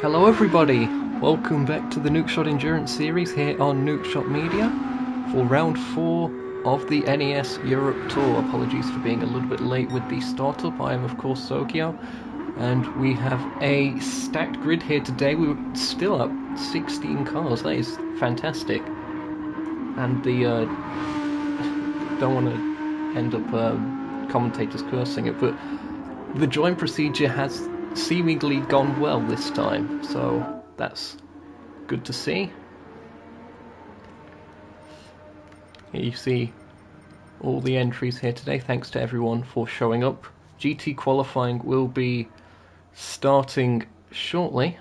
Hello everybody, welcome back to the Nukeshot Endurance series here on Nukeshot Media for round 4 of the NES Europe Tour. Apologies for being a little bit late with the startup. I am of course Sokyo, and we have a stacked grid here today. We're still up 16 cars, that is fantastic. And the, don't want to end up commentators cursing it, but the join procedure has seemingly gone well this time, so that's good to see. Here you see all the entries here today. Thanks to everyone for showing up. GT qualifying will be starting shortly,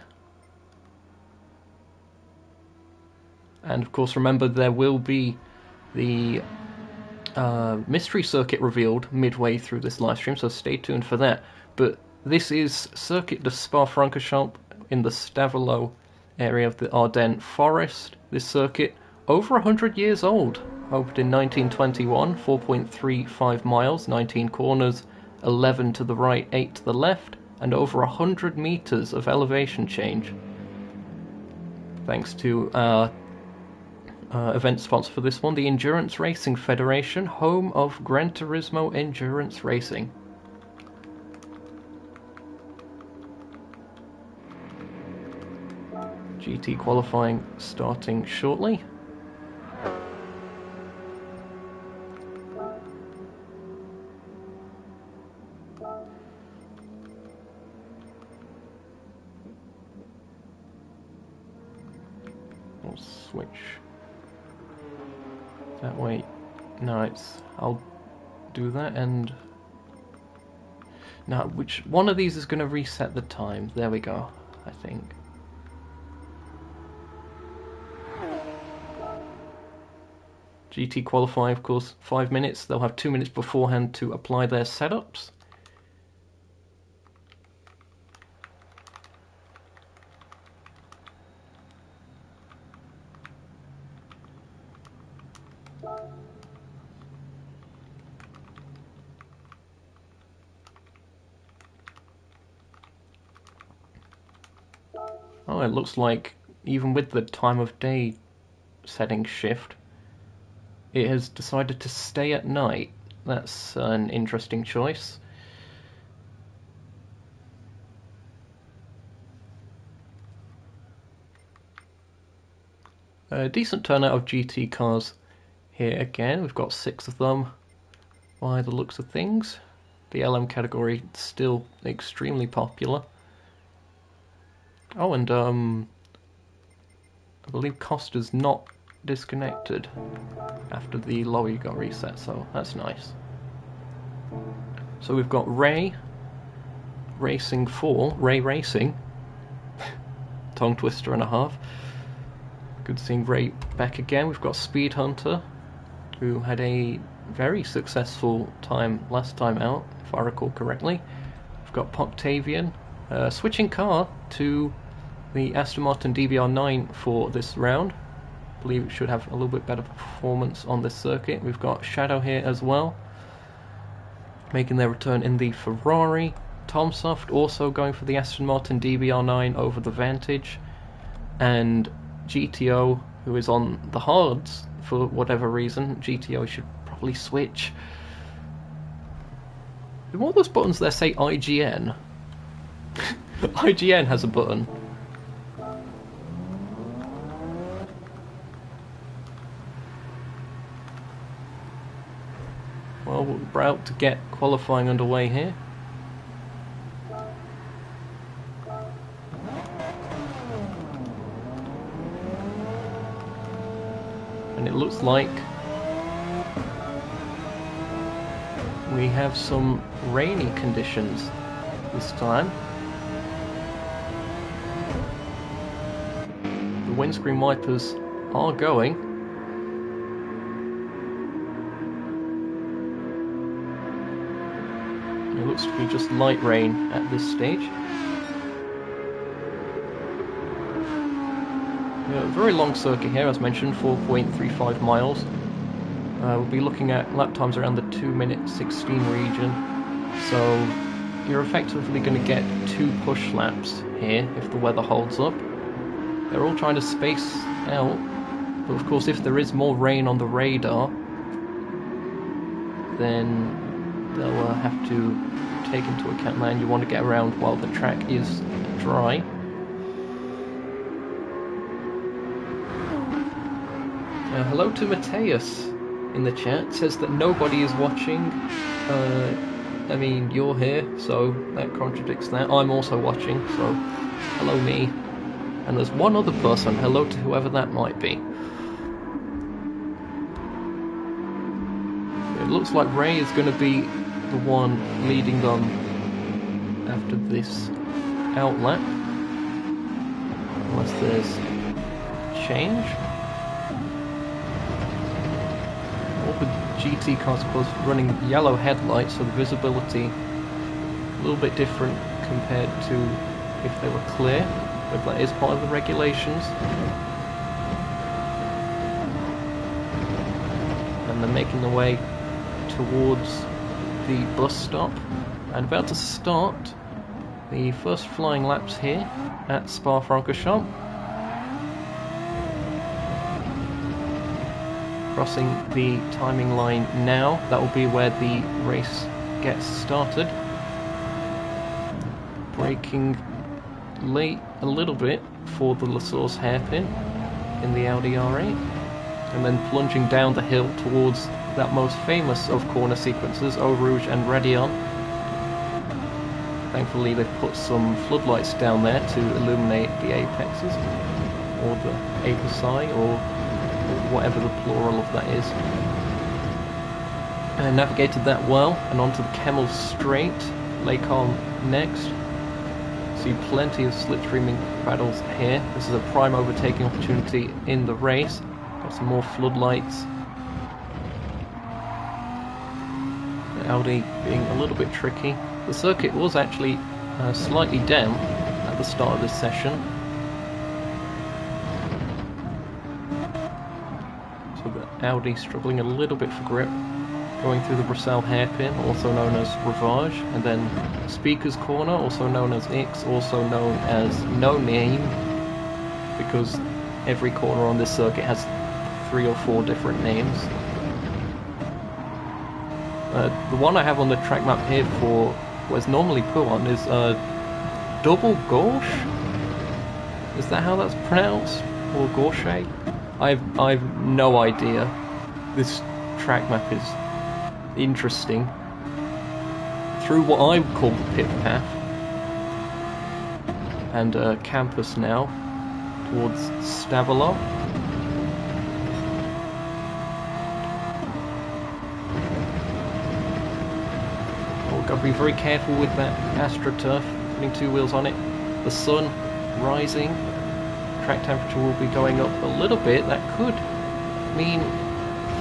and of course remember there will be the mystery circuit revealed midway through this live stream, so stay tuned for that. But this is Circuit de Spa-Francorchamps in the Stavelot area of the Ardennes Forest. This circuit, over 100 years old, opened in 1921, 4.35 miles, 19 corners, 11 to the right, 8 to the left, and over 100 meters of elevation change. Thanks to our event sponsor for this one, the Endurance Racing Federation, home of Gran Turismo Endurance Racing. GT qualifying starting shortly. We'll switch that way. No, I'll do that, and now which one of these is going to reset the time? There we go, I think. GT qualifying, of course, 5 minutes. They'll have 2 minutes beforehand to apply their setups. Oh, it looks like even with the time of day setting shift, it has decided to stay at night. That's an interesting choice. A decent turnout of GT cars here again. We've got 6 of them by the looks of things. The LM category still extremely popular. Oh, and I believe Costa's not disconnected after the lorry got reset, so that's nice. So we've got Ray Racing 4, Ray Racing, tongue twister and a half. Good seeing Ray back again. We've got Speed Hunter, who had a very successful time last time out, if I recall correctly. We've got Poctavian, switching car to the Aston Martin DBR9 for this round. I believe it should have a little bit better performance on this circuit. We've got Shadow here as well, making their return in the Ferrari. Tomsoft also going for the Aston Martin DBR9 over the Vantage, and GTO, who is on the hards for whatever reason. GTO should probably switch. Do all those buttons there say IGN? IGN has a button. Well, we're about to get qualifying underway here. and it looks like we have some rainy conditions this time. The windscreen wipers are going. It looks to be just light rain at this stage. A very long circuit here, as mentioned, 4.35 miles. We'll be looking at lap times around the 2:16 region. So you're effectively going to get 2 push laps here if the weather holds up. They're all trying to space out, but of course if there is more rain on the radar, then they'll have to take into account that, and you want to get around while the track is dry. Hello to Mateus in the chat, says that nobody is watching. I mean, you're here, so that contradicts that. I'm also watching, so hello me. And there's one other person, hello to whoever that might be. It looks like Ray is going to be the one leading them after this outlap, unless there's change. All the GT cars, of course, running yellow headlights, so the visibility a little bit different compared to if they were clear, but that is part of the regulations. And they're making their way towards the bus stop and about to start the first flying laps here at Spa-Francorchamps. Crossing the timing line now, that will be where the race gets started. Braking late a little bit for the Lassource hairpin in the Audi R8, and then plunging down the hill towards that most famous of corner sequences, Eau Rouge and Raidillon. Thankfully they've put some floodlights down there to illuminate the apexes, or the apici, or whatever the plural of that is. And navigated that well, and onto the Kemmel Straight, Lake Holm next. See plenty of slipstreaming paddles here. This is a prime overtaking opportunity in the race. Got some more floodlights. The Audi being a little bit tricky. The circuit was actually slightly damp at the start of this session. So the Audi struggling a little bit for grip. Going through the Bruxelles hairpin, also known as Rivage, and then Speaker's Corner, also known as X, also known as No Name, because every corner on this circuit has 3 or 4 different names. The one I have on the track map here for what is normally put on is Double Gauche? Is that how that's pronounced? Or Gauche? I've no idea. This track map is interesting. Through what I call the pit path, and campus now towards Stavelot. Oh, gotta be very careful with that AstroTurf, putting 2 wheels on it. The sun rising, track temperature will be going up a little bit. That could mean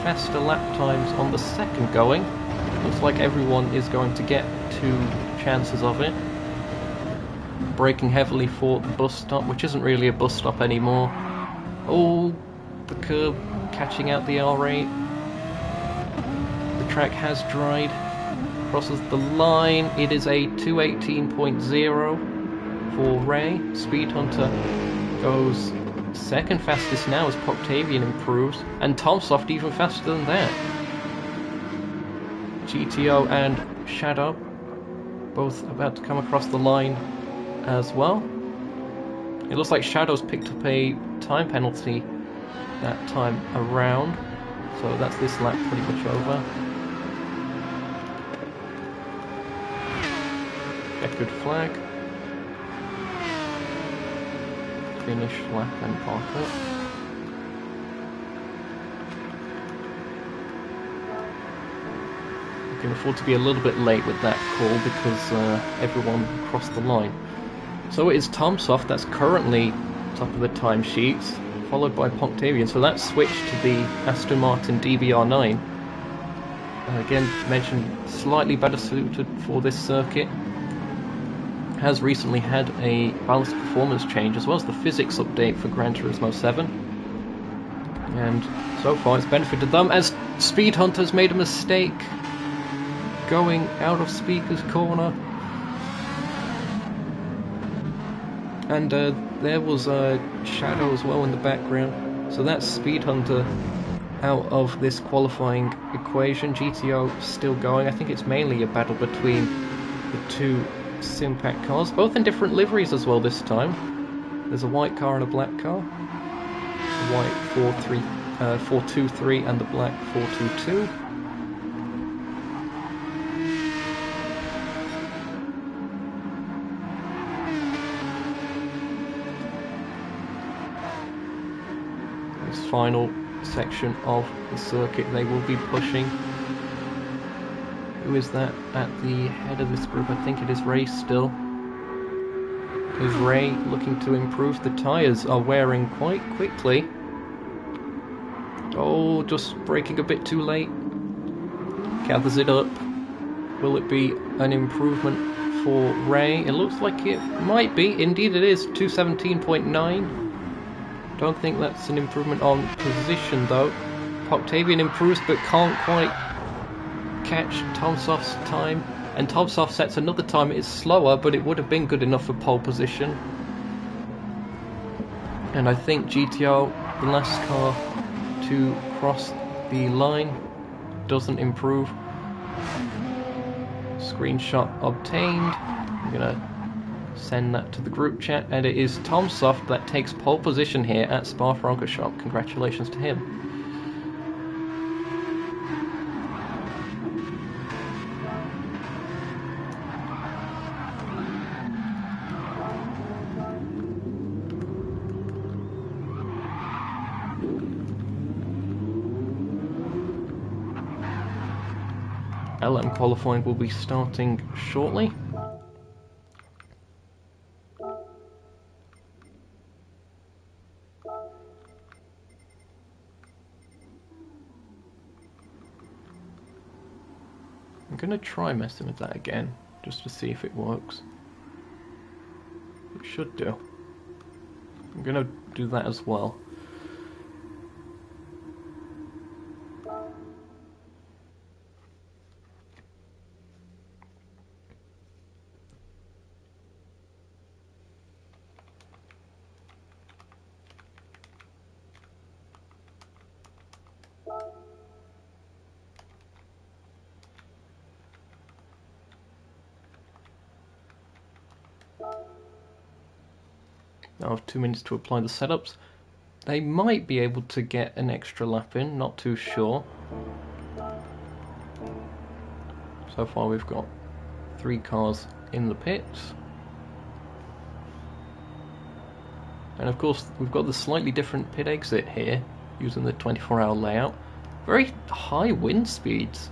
faster lap times on the second going. Looks like everyone is going to get 2 chances of it. Braking heavily for the bus stop, which isn't really a bus stop anymore. Oh, the curb catching out the R8. The track has dried. Crosses the line. It is a 2:18.0 for Ray. Speed Hunter goes second fastest now as Proctavian improves, and Tomsoft even faster than that. GTO and Shadow both about to come across the line as well. It looks like Shadow's picked up a time penalty that time around, so that's this lap pretty much over. Checkered flag. Finish lap and park up. can afford to be a little bit late with that call because everyone crossed the line. So it is Tomsoft that's currently top of the timesheets, followed by Octavian. So that's switched to the Aston Martin DBR9. Again, mentioned slightly better suited for this circuit. Has recently had a balanced performance change as well as the physics update for Gran Turismo 7. And so far it's benefited them, as Speed Hunter's made a mistake going out of Speaker's corner. And there was a shadow as well in the background. So that's Speed Hunter out of this qualifying equation. GTO still going. I think it's mainly a battle between the two Simpac cars, both in different liveries as well this time. There's a white car and a black car. The white 423 and the black 422. This final section of the circuit they will be pushing. Who is that at the head of this group? I think it is Ray still. Because Ray, looking to improve, the tyres are wearing quite quickly. Oh, just braking a bit too late. Gathers it up. Will it be an improvement for Ray? It looks like it might be. Indeed it is. 217.9. Don't think that's an improvement on position though. Octavian improves but can't quite catch Tomsoft's time. And Tomsoft sets another time. It's slower, but it would have been good enough for pole position. And I think GTO, the last car to cross the line, doesn't improve. Screenshot obtained. I'm gonna send that to the group chat, and it is Tomsoft that takes pole position here at Spa-Francorchamps. Congratulations to him. LM qualifying will be starting shortly. I'm going to try messing with that again, just to see if it works. It should do. I'm going to do that as well. Now I have 2 minutes to apply the setups. They might be able to get an extra lap in, not too sure. So far we've got 3 cars in the pits. And of course we've got the slightly different pit exit here, using the 24-hour layout. Very high wind speeds.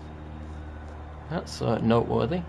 That's noteworthy.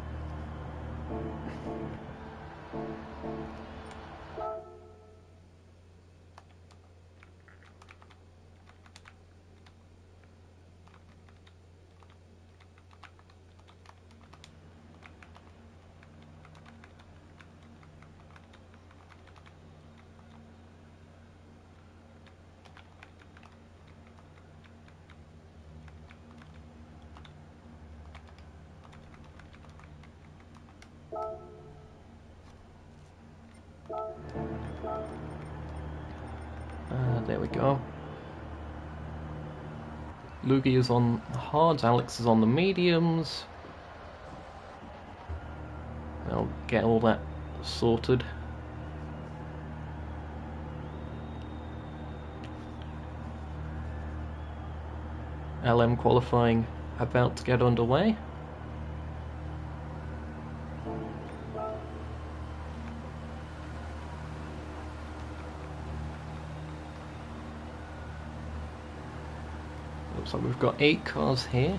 There we go. Lugi is on the hards, Alex is on the mediums. I'll get all that sorted. LM qualifying about to get underway. Looks like we've got 8 cars here.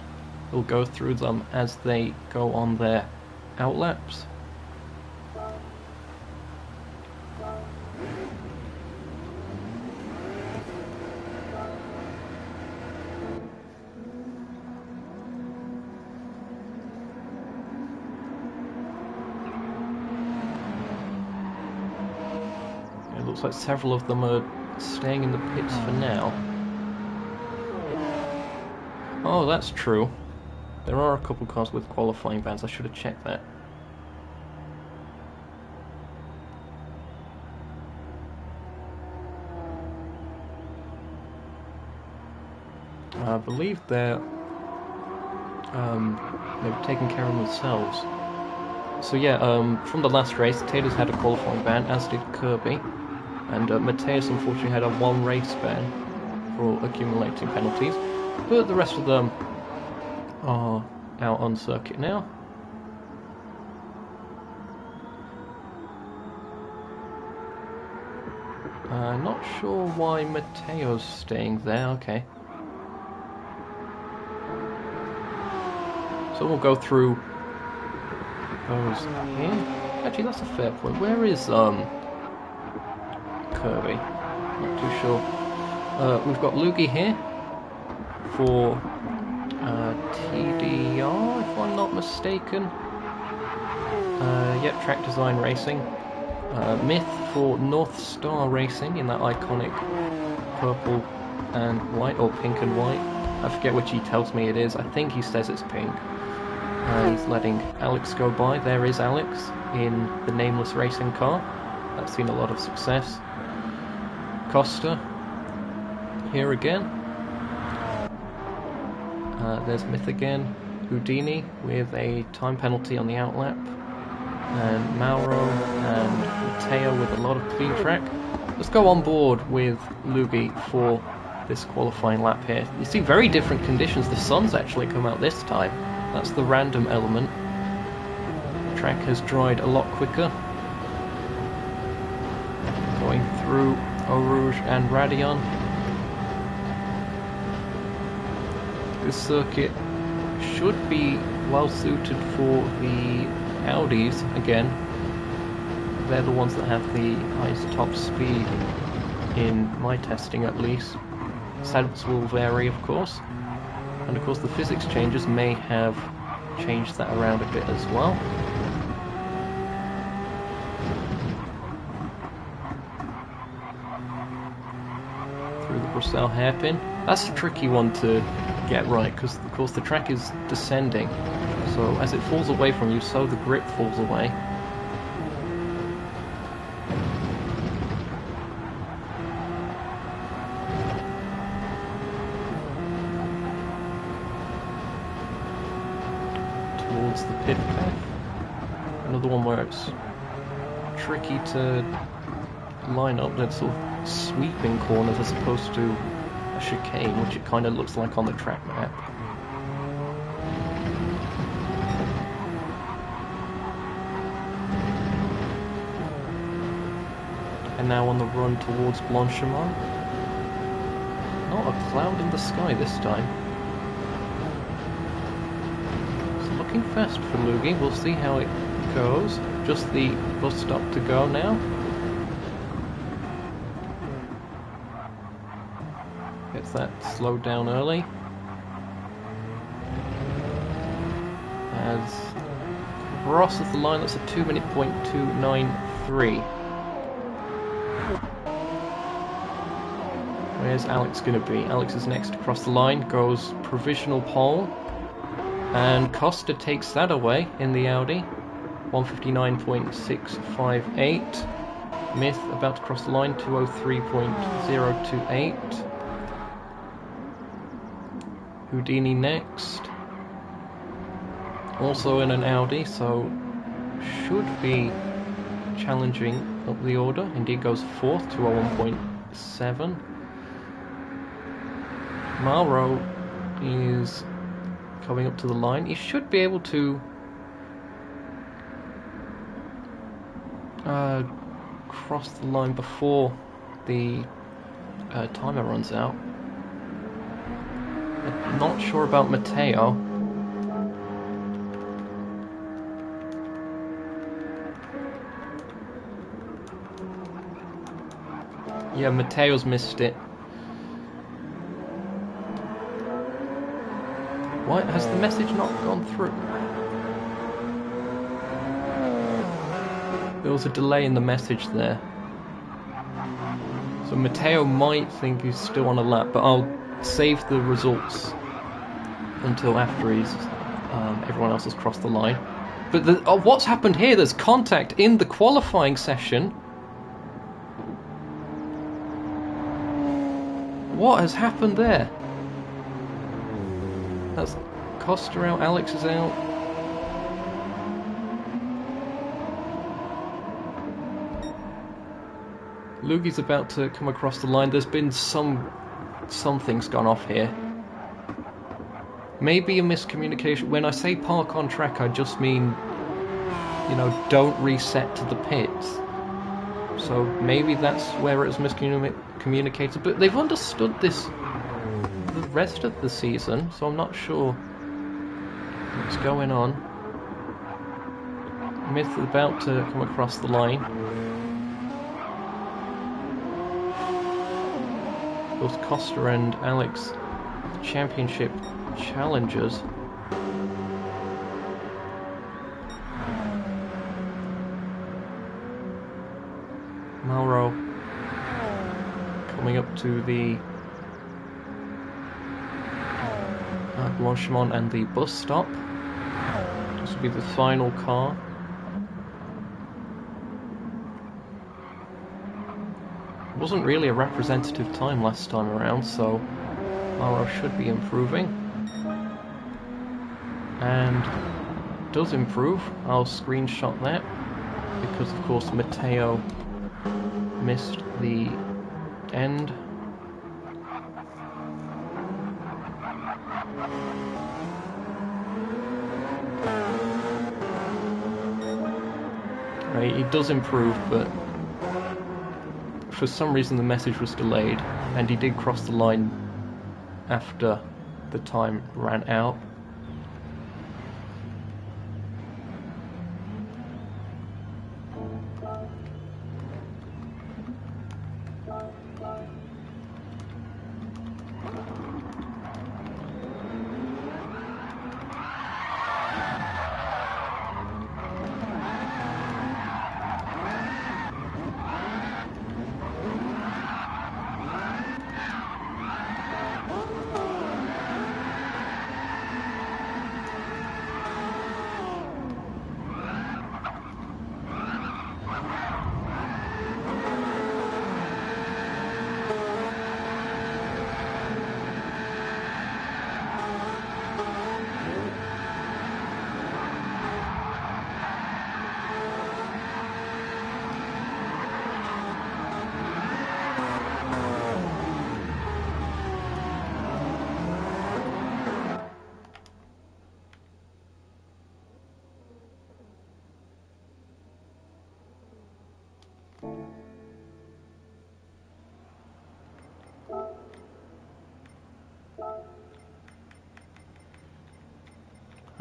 We'll go through them as they go on their outlaps. It looks like several of them are staying in the pits for now. Oh, that's true. There are a couple cars with qualifying bans. I should have checked that. I believe they've taken care of themselves. So yeah, from the last race, Taylor's had a qualifying ban, as did Kirby, and Mateus unfortunately had a one race ban for accumulating penalties, but the rest of them are out on circuit now. Not sure why Mateo's staying there, okay. So we'll go through those here. Actually, that's a fair point. Where is Kirby? Not too sure. We've got Lugi here for TDR, if I'm not mistaken. Yep, Track Design Racing. Myth for North Star Racing in that iconic purple and white, or pink and white. I forget which he tells me it is. I think he says it's pink. He's letting Alex go by. There is Alex in the nameless racing car. That's seen a lot of success. Costa here again. There's Myth again. Houdini with a time penalty on the outlap. And Mauro and Matteo with a lot of clean track. Let's go on board with Lugi for this qualifying lap here. You see very different conditions. The sun's actually come out this time. That's the random element. The track has dried a lot quicker. Going through Eau Rouge and Raidillon. This circuit should be well suited for the Audis again. They're the ones that have the highest top speed in my testing at least. Setups will vary, of course. And of course the physics changes may have changed that around a bit as well. Through the Bruxelles hairpin. That's a tricky one to get right, because of course the track is descending. So as it falls away from you, so the grip falls away. Towards the pit path. Another one where it's tricky to line up that sort of sweeping corners as opposed to a chicane, which it kind of looks like on the track map. And now on the run towards Blanchimont. Not a cloud in the sky this time. It's looking fast for Lugi. We'll see how it goes. Just the bus stop to go now. Gets that slowed down early. As crosses the line, that's a 2:02.93. Where's Alex going to be? Alex is next across the line, goes provisional pole, and Costa takes that away in the Audi. 1:59.658. Myth about to cross the line, 2:03.028. Houdini next. Also in an Audi, so should be challenging up the order. Indeed goes fourth, 2:01.7. Mauro is coming up to the line. He should be able to cross the line before the timer runs out. I'm not sure about Matteo. Yeah, Mateo's missed it. Why has the message not gone through? There was a delay in the message there. So Mateo might think he's still on a lap, but I'll save the results until after everyone else has crossed the line. But what's happened here? There's contact in the qualifying session. What has happened there? That's Costa out, Alex is out. Lugi's about to come across the line. There's been something's gone off here. Maybe a miscommunication. When I say park on track, I just mean, you know, don't reset to the pits. So maybe that's where it was miscommunicated. But they've understood this the rest of the season, so I'm not sure what's going on. Myth is about to come across the line. Both Costa and Alex, championship challengers. Mauro coming up to the Blanchimont and the bus stop. This will be the final car. It wasn't really a representative time last time around, so Mauro should be improving. And does improve. I'll screenshot that because of course Matteo missed the end. Right, he does improve, but for some reason the message was delayed, and he did cross the line after the time ran out.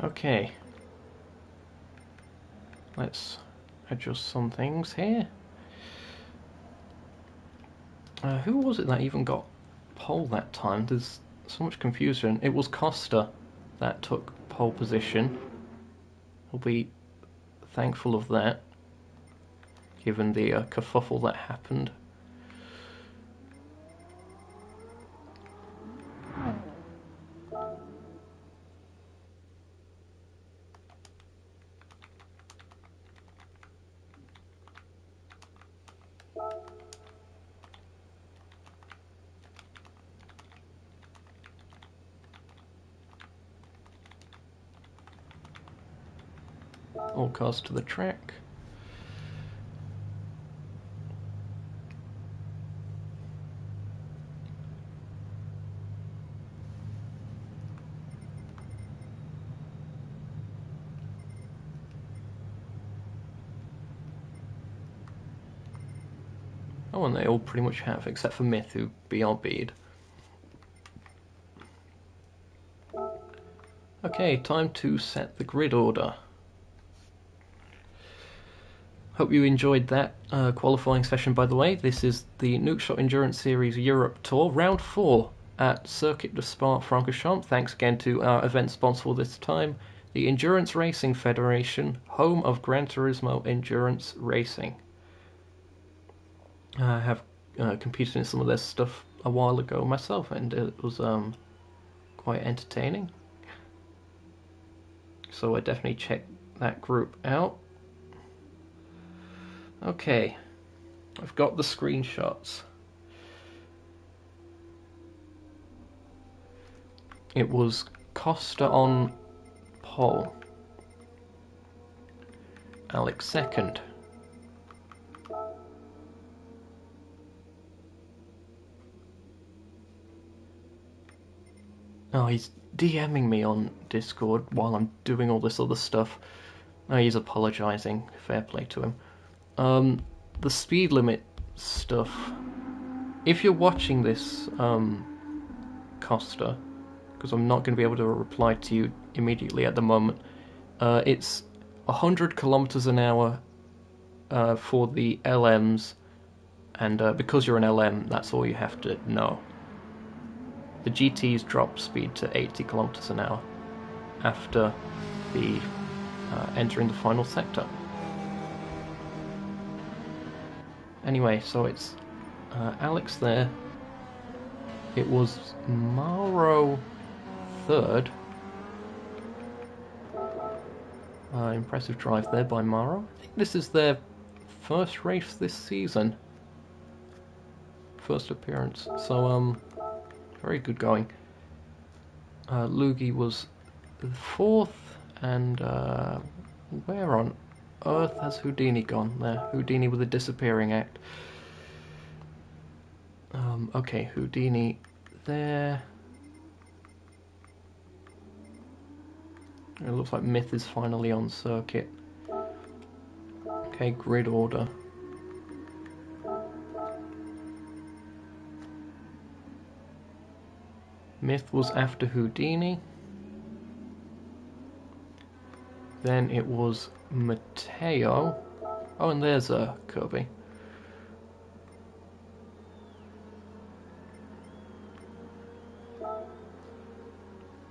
Okay, let's adjust some things here. Who was it that even got pole that time? There's so much confusion. It was Costa that took pole position. We'll be thankful of that, given the kerfuffle that happened. All cars to the track. Oh, and they all pretty much have, except for Myth, who BRB'd. Okay, time to set the grid order. Hope you enjoyed that qualifying session, by the way. This is the Nukeshot Endurance Series Europe Tour, round 4 at Circuit de Spa-Francorchamps. Thanks again to our event sponsor this time, the Endurance Racing Federation, home of Gran Turismo Endurance Racing. I have competed in some of their stuff a while ago myself, and it was quite entertaining. So I definitely check that group out. Okay, I've got the screenshots. It was Costa on pole, Alex second. Oh, he's DMing me on Discord while I'm doing all this other stuff. Oh, he's apologising. Fair play to him. The speed limit stuff. If you're watching this, Costa, because I'm not going to be able to reply to you immediately at the moment, it's 100 kilometers an hour for the LMs, and because you're an LM, that's all you have to know. The GTs drop speed to 80 kilometers an hour after the entering the final sector. Anyway, so it's Alex there. It was Mauro third. Impressive drive there by Mauro. I think this is their first race this season. First appearance. So, very good going. Lugi was fourth, and where on earth has Houdini gone? There, Houdini with a disappearing act. Okay, Houdini there. It looks like Myth is finally on circuit. Okay, grid order. Myth was after Houdini. Then it was Matteo. Oh, and there's Kirby.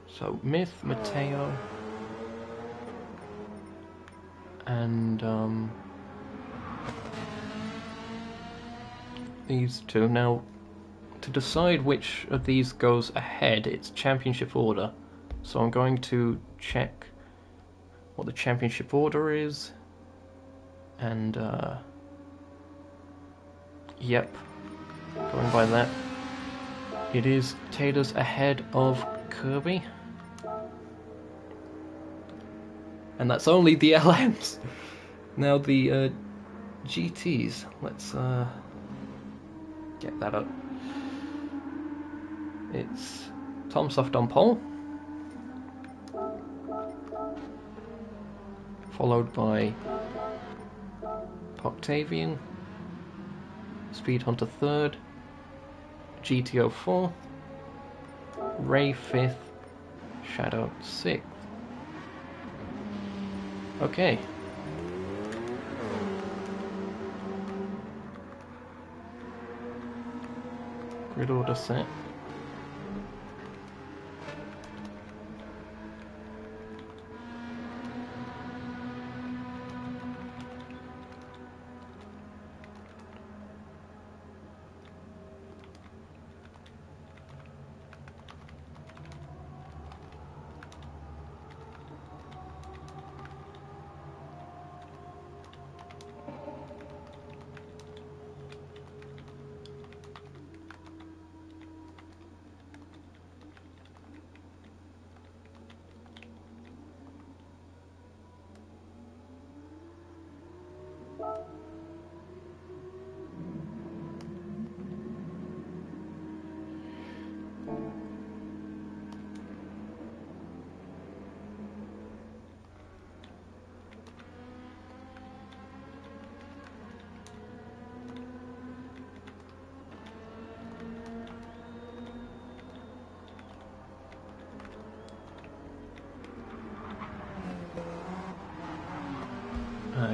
So Myth, Matteo, and these two. Now, to decide which of these goes ahead, it's championship order. So I'm going to check what the championship order is, and yep, going by that, it is Taters ahead of Kirby, and that's only the LMs. Now the GTs, let's get that up. It's Tom Soft on pole, followed by Octavian, Speed Hunter third, GTO fourth, Ray fifth, Shadow sixth. Okay. Grid order set.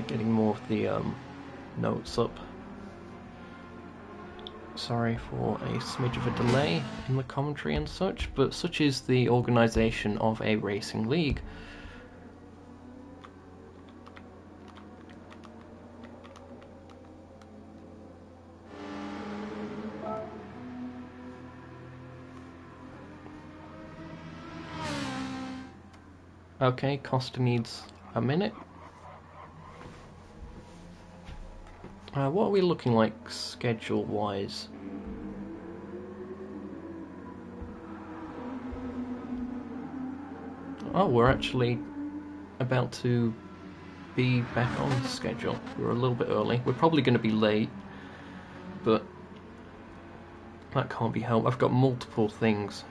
Getting more of the notes up. Sorry for a smidge of a delay in the commentary and such, but such is the organisation of a racing league. Okay, Costa needs a minute. What are we looking like schedule-wise? Oh, we're actually about to be back on schedule. We're a little bit early. We're probably going to be late, but that can't be helped. I've got multiple things.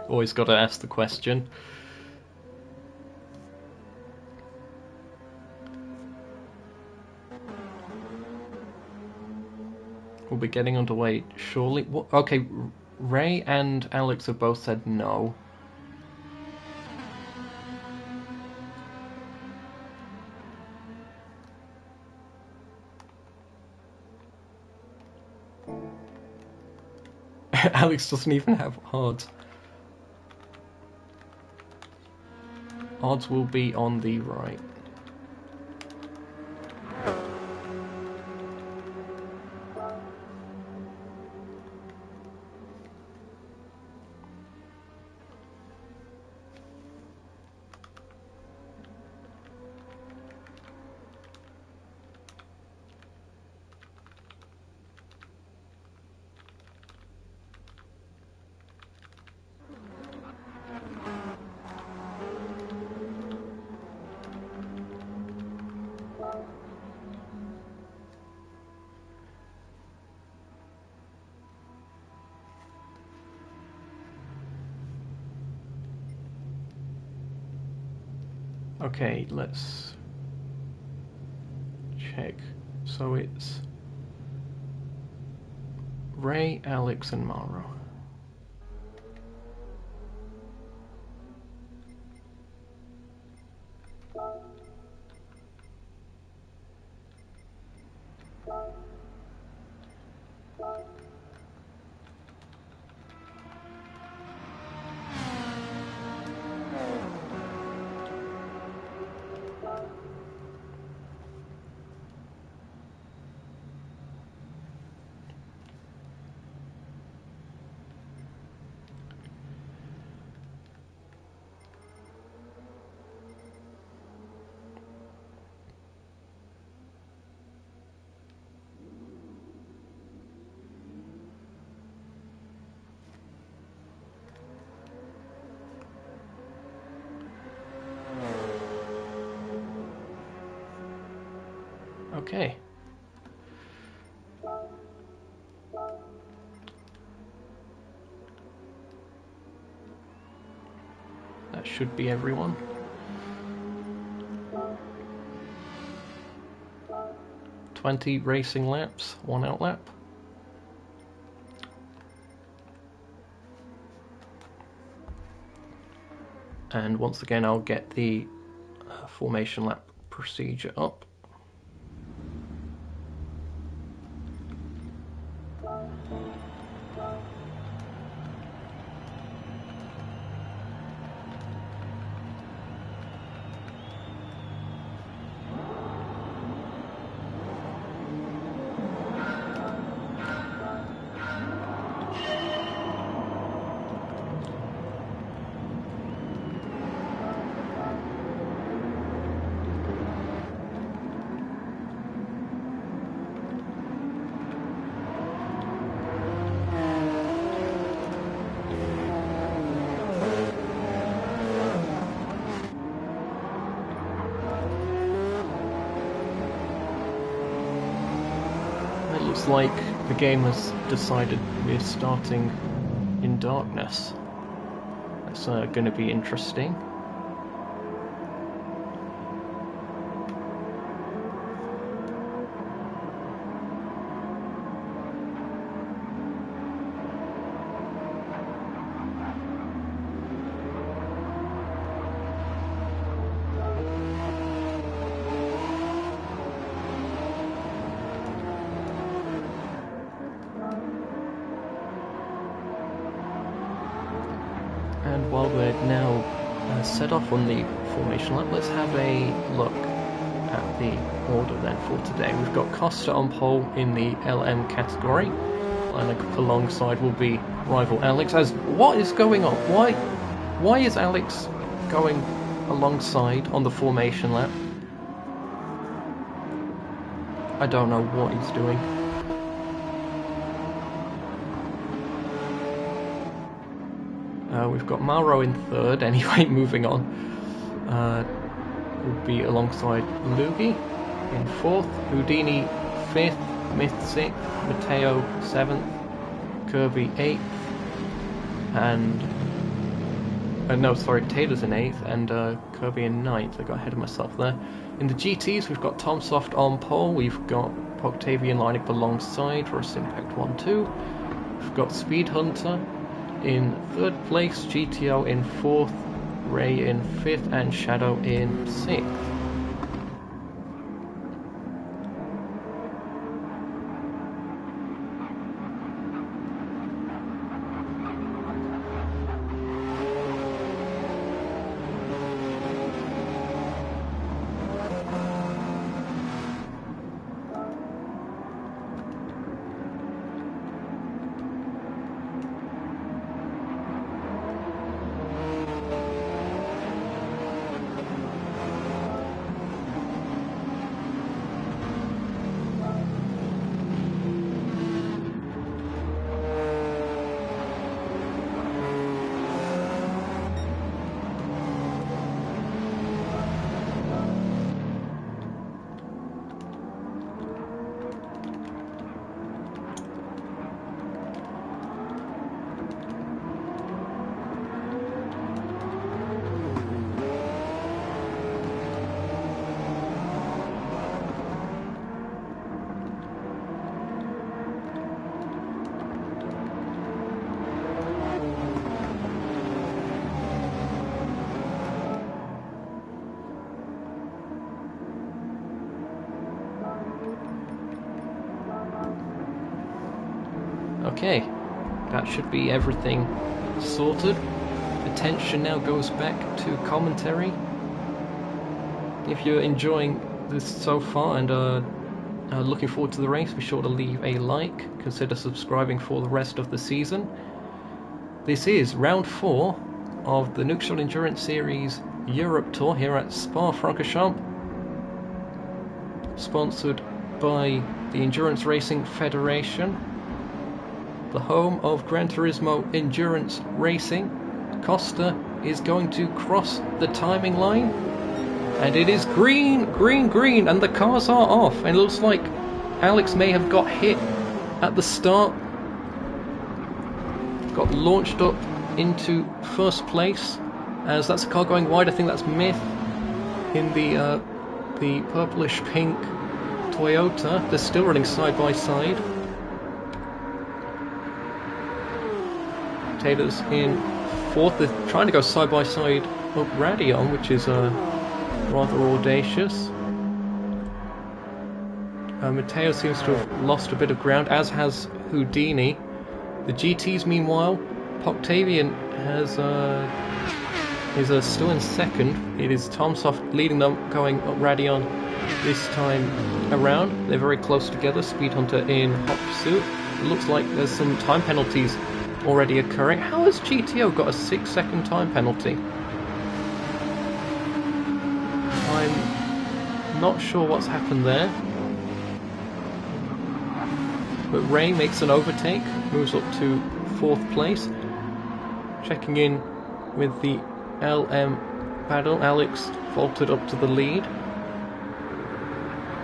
Always got to ask the question. We'll be getting underway shortly. Okay, Ray and Alex have both said no. Alex doesn't even have odds. Odds will be on the right. Okay, let's check. So it's Ray, Alex, and Maro. Okay. That should be everyone. "20 racing laps, 1 out lap." And once again, I'll get the formation lap procedure up. looks like the game has decided we're starting in darkness. That's going to be interesting. And while we're now set off on the formation lap, let's have a look at the order then for today. We've got Costa on pole in the LM category, and alongside will be rival Alex. What is going on? Why is Alex going alongside on the formation lap? I don't know what he's doing. We've got Mauro in third, anyway, moving on. Would be alongside Lugi in fourth, Houdini fifth, Myth sixth, Matteo seventh, Kirby eighth, and... no, sorry, Taylor's in eighth, and Kirby in ninth. I got ahead of myself there. In the GTs, we've got Tom Soft on pole, we've got Octavian lining up alongside for a Impact 1-2. We've got Speed Hunter in third place, GTO in fourth, Ray in fifth, and Shadow in sixth. Okay, that should be everything sorted. Attention now goes back to commentary. If you're enjoying this so far and looking forward to the race, be sure to leave a like. Consider subscribing for the rest of the season. This is round 4 of the Nukeshot Endurance Series Europe Tour here at Spa-Francorchamps, sponsored by the Endurance Racing Federation, the home of Gran Turismo Endurance Racing. Costa is going to cross the timing line, and it is green, green, green, and the cars are off, and it looks like Alex may have got hit at the start, got launched up into first place, as that's a car going wide. I think that's Myth in the purplish pink Toyota. They're still running side by side. Taylor's in fourth. They're trying to go side by side up Radion, which is rather audacious. Matteo seems to have lost a bit of ground, as has Houdini. The GTs, meanwhile, Octavian is still in second. It is Tomsoft leading them, going up Radion this time around. They're very close together. Speed Hunter in hot pursuit. It looks like there's some time penalties already occurring. How has GTO got a 6-second time penalty? I'm not sure what's happened there. But Ray makes an overtake, moves up to 4th place. Checking in with the LM paddle, Alex vaulted up to the lead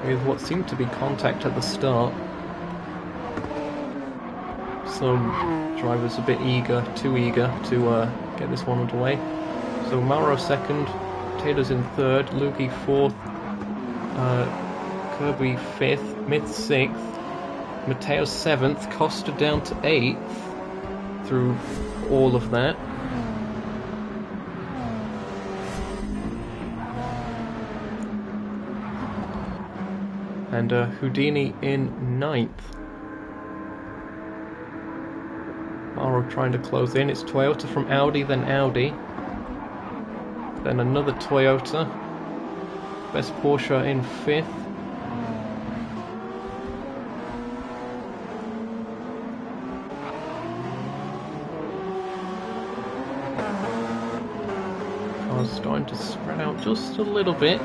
with what seemed to be contact at the start. some drivers a bit too eager to get this one underway. So Mauro second, Taylor's in third, Lugi fourth, Kirby fifth, Myth sixth, Matteo seventh, Costa down to eighth through all of that. And Houdini in ninth. Mauro trying to close in. It's Toyota from Audi, then Audi. Then another Toyota. Best Porsche in fifth. Cars starting to spread out just a little bit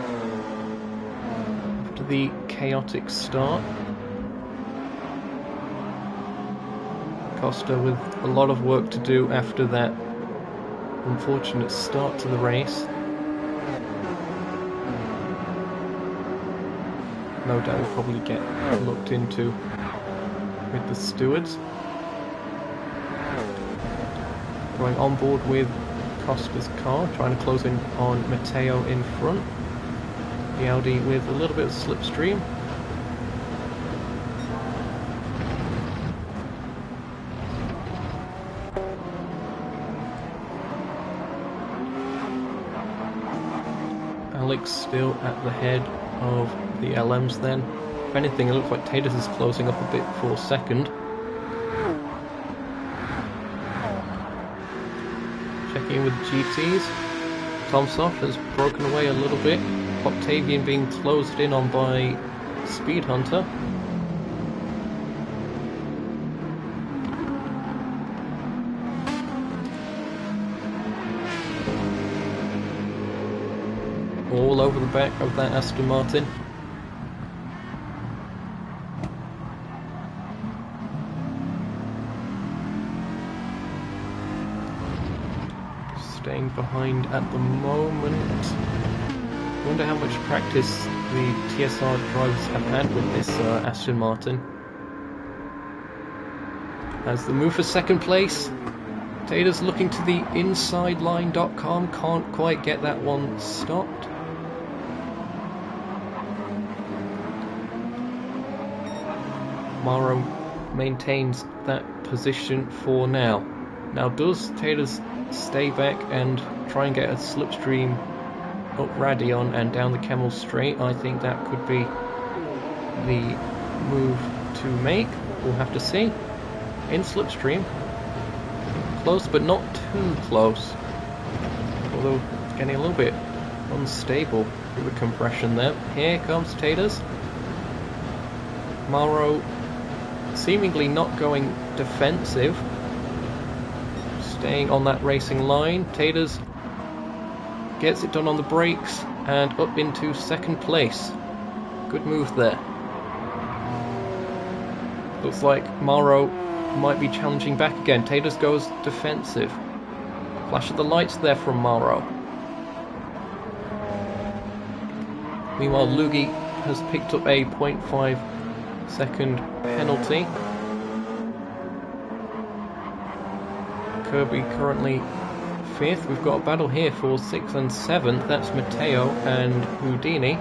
after the chaotic start. Costa with a lot of work to do after that unfortunate start to the race. No doubt will probably get looked into with the stewards. Going on board with Costa's car, trying to close in on Matteo in front. The Audi with a little bit of slipstream. Alex still at the head of the LMs then. If anything, it looks like Tatus is closing up a bit for second. Checking in with GTs. Tomsoft has broken away a little bit. Octavian being closed in on by Speed Hunter. All over the back of that Aston Martin. Staying behind at the moment. Wonder how much practice the TSR drivers have had with this Aston Martin. As the move for second place, Data's looking to the insideline.com, can't quite get that one stopped. Mauro maintains that position for now. Now does Taylor's stay back and try and get a slipstream up Radion and down the Camel Straight? I think that could be the move to make. We'll have to see. In slipstream. Close but not too close. Although it's getting a little bit unstable with the compression there. Here comes Taylor's. Mauro seemingly not going defensive, staying on that racing line. Taters gets it done on the brakes and up into second place. Good move there. Looks like Mauro might be challenging back again. Taters goes defensive. Flash of the lights there from Mauro. Meanwhile, Lugi has picked up a 0.5 second penalty. Kirby currently 5th. We've got a battle here for 6th and 7th. That's Matteo and Houdini.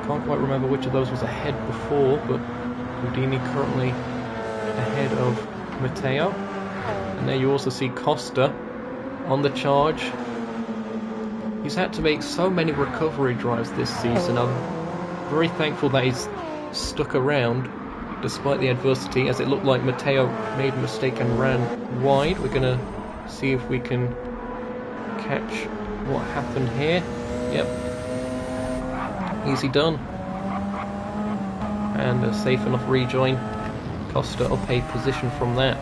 Can't quite remember which of those was ahead before, but Houdini currently ahead of Matteo. And there you also see Costa on the charge. He's had to make so many recovery drives this season. I'm very thankful that he's stuck around despite the adversity, as it looked like Matteo made a mistake and ran wide. We're going to see if we can catch what happened here. Yep. Easy done. And a safe enough rejoin. Costa up a position from that.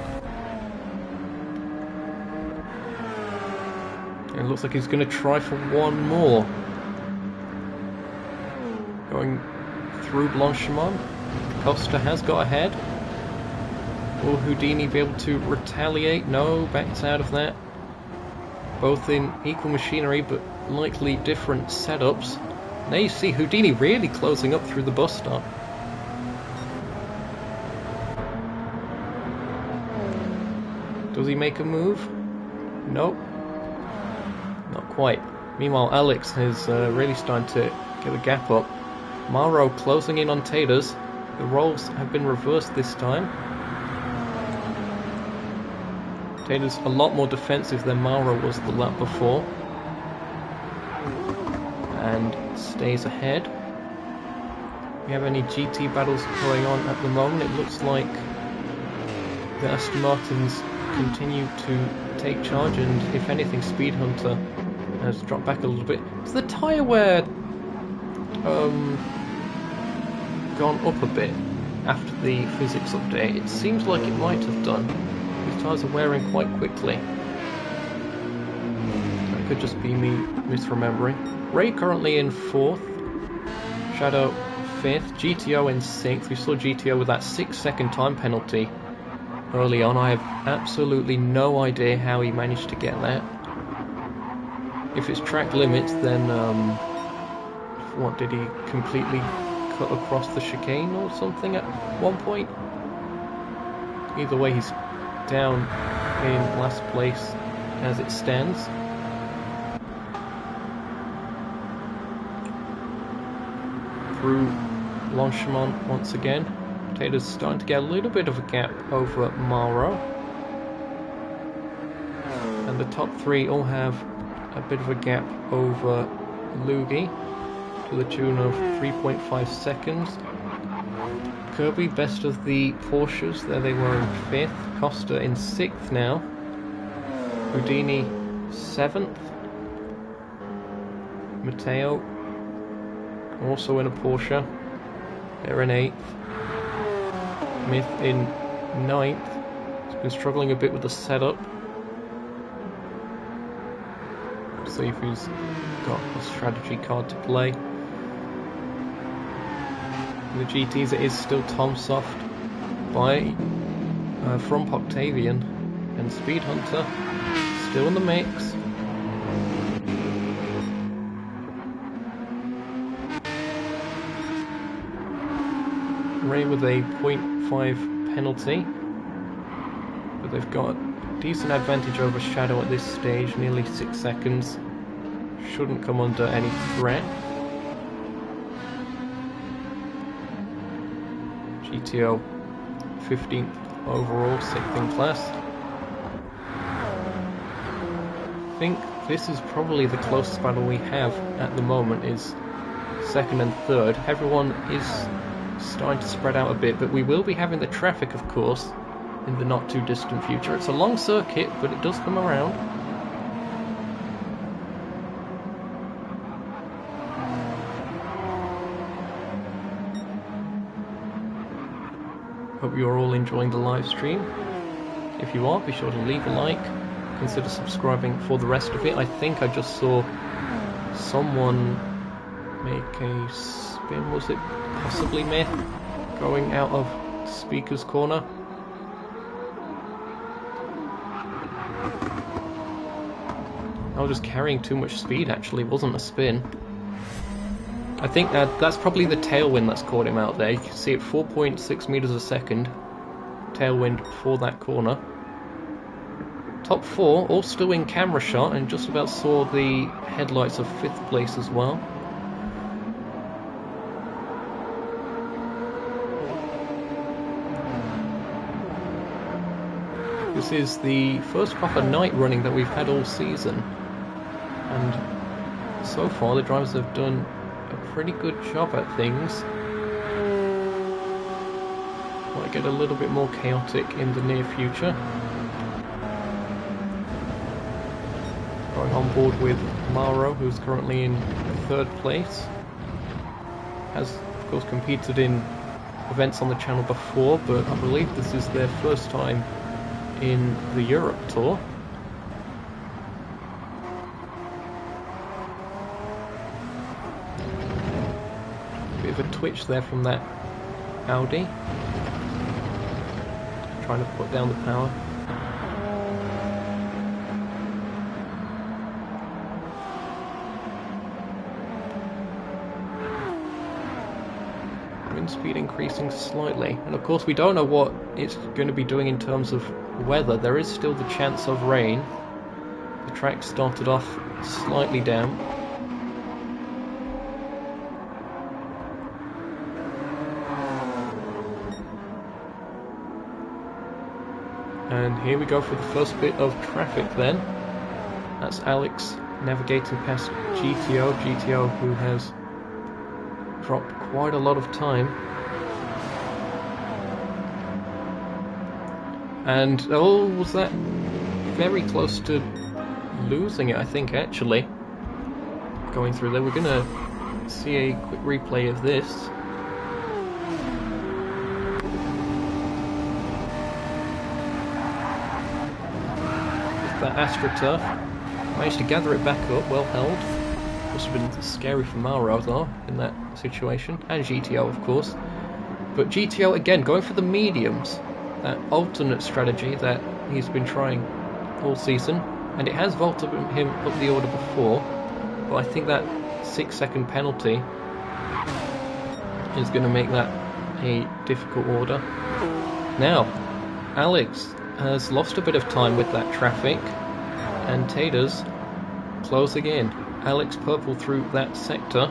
It looks like he's going to try for one more. Going through Blanchimont. Costa has got ahead. Will Houdini be able to retaliate? No, backs out of that. Both in equal machinery but likely different setups. Now you see Houdini really closing up through the bus stop. Does he make a move? Nope. Not quite. Meanwhile, Alex is really starting to get the gap up. Mauro closing in on Taters. The roles have been reversed this time. Taters a lot more defensive than Mauro was the lap before. And stays ahead. We have any GT battles going on at the moment? It looks like the Aston Martins continue to take charge, and if anything, Speed Hunter has dropped back a little bit. Has the tyre wear gone up a bit after the physics update? It seems like it might have done. These tyres are wearing quite quickly. That could just be me misremembering. Ray currently in 4th. Shadow 5th. GTO in 6th. We saw GTO with that 6-second time penalty early on. I have absolutely no idea how he managed to get that. If it's track limits, then what, did he completely cut across the chicane or something at one point? Either way, he's down in last place as it stands. Through Francorchamps once again. Taylor's starting to get a little bit of a gap over Mauro. And the top 3 all have a bit of a gap over Lugi to the tune of 3.5 seconds. Kirby, best of the Porsches, there they were in 5th. Costa in 6th now. Houdini 7th. Matteo also in a Porsche. They're in 8th. Smith in 9th. He's been struggling a bit with the setup. See if he's got a strategy card to play. The GTs, it is still Tom Soft from Octavian, and Speed Hunter still in the mix. Ray with a 0.5 penalty, but they've got a decent advantage over Shadow at this stage, nearly 6 seconds. Shouldn't come under any threat. GTO 15th overall, 6th in class. I think this is probably the closest battle we have at the moment, is 2nd and 3rd. Everyone is starting to spread out a bit, but we will be having the traffic, of course, in the not too distant future. It's a long circuit, but it does come around. Hope you're all enjoying the live stream. If you are, be sure to leave a like. Consider subscribing for the rest of it. I think I just saw someone make a spin. Was it possibly Myth going out of Speaker's Corner? I was just carrying too much speed, actually. It wasn't a spin. I think that's probably the tailwind that's caught him out there. You can see it 4.6 meters a second. Tailwind for that corner. Top 4 all still in camera shot, and just about saw the headlights of 5th place as well. This is the first proper night running that we've had all season, and so far the drivers have done a pretty good job at things. Might get a little bit more chaotic in the near future. Going on board with Mauro, who's currently in 3rd place. Has, of course, competed in events on the channel before, but I believe this is their first time in the Europe Tour. Bit of a twitch there from that Audi. Trying to put down the power. Wind speed increasing slightly, and of course we don't know what it's going to be doing in terms of weather, there is still the chance of rain. The track started off slightly down. And here we go for the first bit of traffic then. That's Alex navigating past GTO, who has dropped quite a lot of time. And, oh, was that very close to losing it, I think, actually. Going through there, we're going to see a quick replay of this. That AstroTurf managed to gather it back up, well held. Must have been scary for Mauro though in that situation, and GTO of course. But GTO again going for the mediums, that alternate strategy that he's been trying all season, and it has vaulted him up the order before. But I think that 6-second penalty is going to make that a difficult order. Now, Alex has lost a bit of time with that traffic, and Tater's closing in. Alex purple through that sector,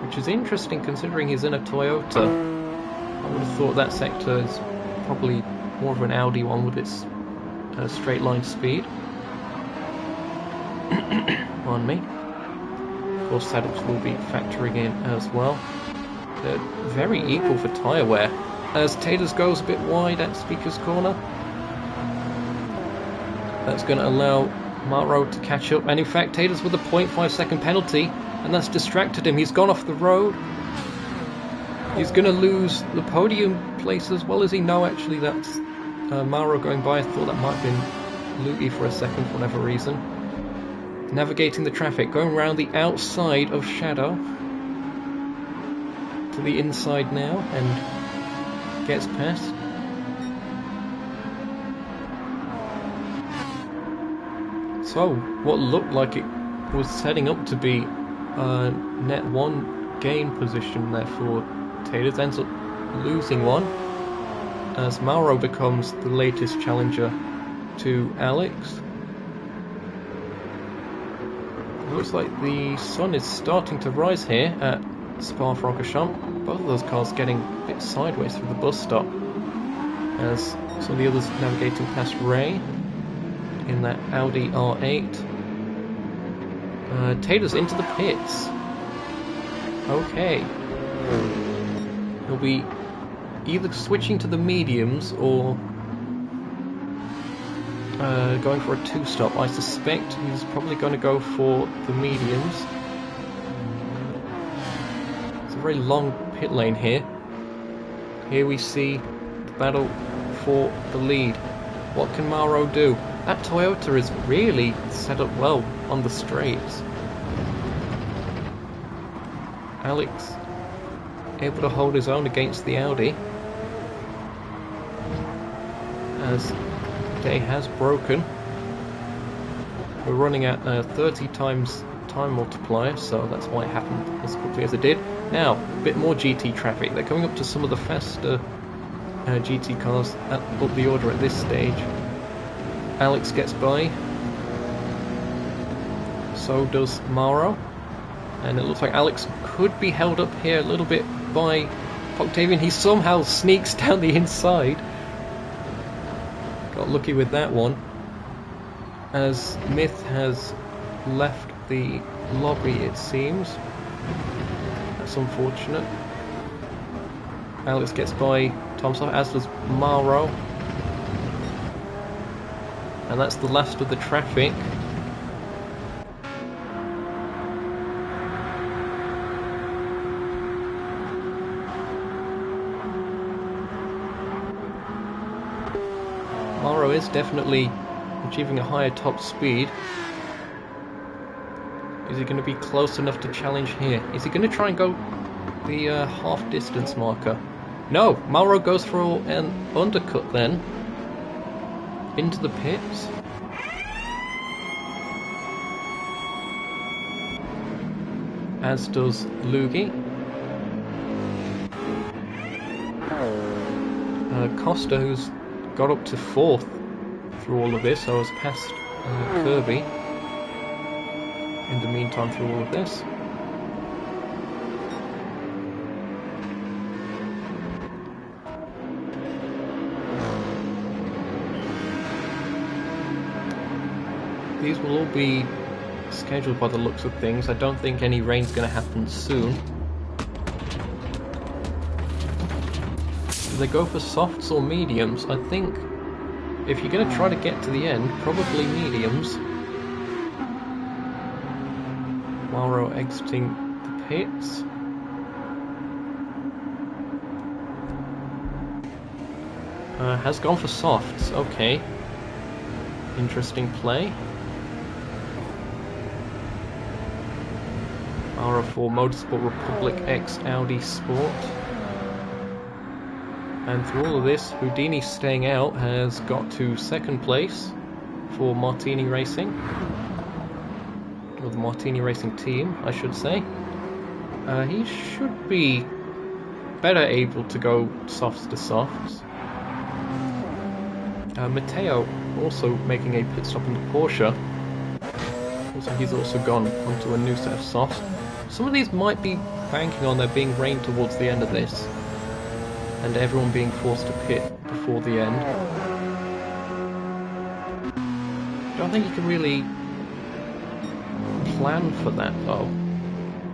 which is interesting considering he's in a Toyota. I would have thought that sector is probably more of an Audi one with its straight line speed. Pardon me. Of course, setups will be factoring in as well. They're very equal for tyre wear. As Tater's goes a bit wide at Speaker's Corner. That's going to allow Mauro to catch up. And in fact, Tater's with a 0.5-second penalty. And that's distracted him. He's gone off the road. He's going to lose the podium place as well. As he know, actually, that's Mauro going by. I thought that might have been Luigi for a second for whatever reason. Navigating the traffic. Going around the outside of Shadow. To the inside now. And gets past. So, what looked like it was setting up to be a net 1 gain position there for Taters, ends up losing one as Mauro becomes the latest challenger to Alex. It looks like the sun is starting to rise here at Spa-Francorchamps. Both of those cars getting a bit sideways through the bus stop as some of the others navigating past Ray in that Audi R8. Tater's into the pits. Okay. He'll be either switching to the mediums or going for a 2-stop. I suspect he's probably going to go for the mediums. It's a very long pit lane here. Here we see the battle for the lead. What can Mauro do? That Toyota is really set up well on the straights. Alex able to hold his own against the Audi as day has broken. We're running at 30 times time multiplier, so that's why it happened as quickly as it did. Now, a bit more GT traffic. They're coming up to some of the faster GT cars up the order at this stage. Alex gets by. So does Mauro. And it looks like Alex could be held up here a little bit by Octavian. He somehow sneaks down the inside. Got lucky with that one. As Myth has left the lobby, it seems. That's unfortunate. Alex gets by Thompson, as does Mauro. And that's the last of the traffic. Mauro is definitely achieving a higher top speed. Is he going to be close enough to challenge here? Is he going to try and go the half distance marker? No, Mauro goes for an undercut then. Into the pits. As does Luigi. Costa, who's got up to 4th through all of this, so I was past Kirby in the meantime through all of this. These will all be scheduled by the looks of things. I don't think any rain's going to happen soon. Do they go for softs or mediums? I think if you're going to try to get to the end, probably mediums. Mauro exiting the pits. Has gone for softs, okay. Interesting play. Mauro for Motorsport Republic X Audi Sport. And through all of this, Houdini staying out has got to 2nd place for Martini Racing. Or the Martini Racing team, I should say. He should be better able to go softs to softs. Matteo also making a pit stop in the Porsche. Also, he's also gone onto a new set of softs. Some of these might be banking on there being rain towards the end of this, and everyone being forced to pit before the end. I don't think you can really plan for that, though.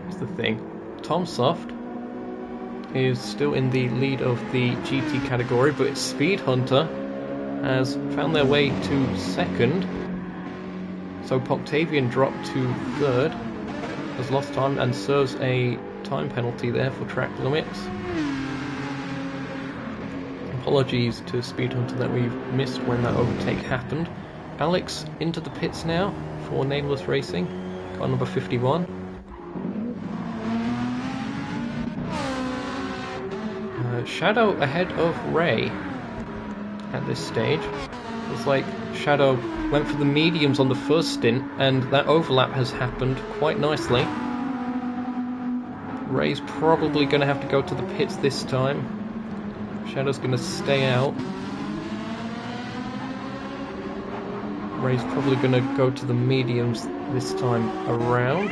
That's the thing. Tom Soft is still in the lead of the GT category, but Speed Hunter has found their way to 2nd. So Octavian dropped to 3rd, has lost time and serves a time penalty there for track limits. Apologies to Speed Hunter that we've missed when that overtake happened. Alex into the pits now for Nameless Racing, car number 51. Shadow ahead of Ray at this stage. Looks like Shadow went for the mediums on the first stint, and that overlap has happened quite nicely. Ray's probably going to have to go to the pits this time. Shadow's going to stay out. Ray's probably going to go to the mediums this time around.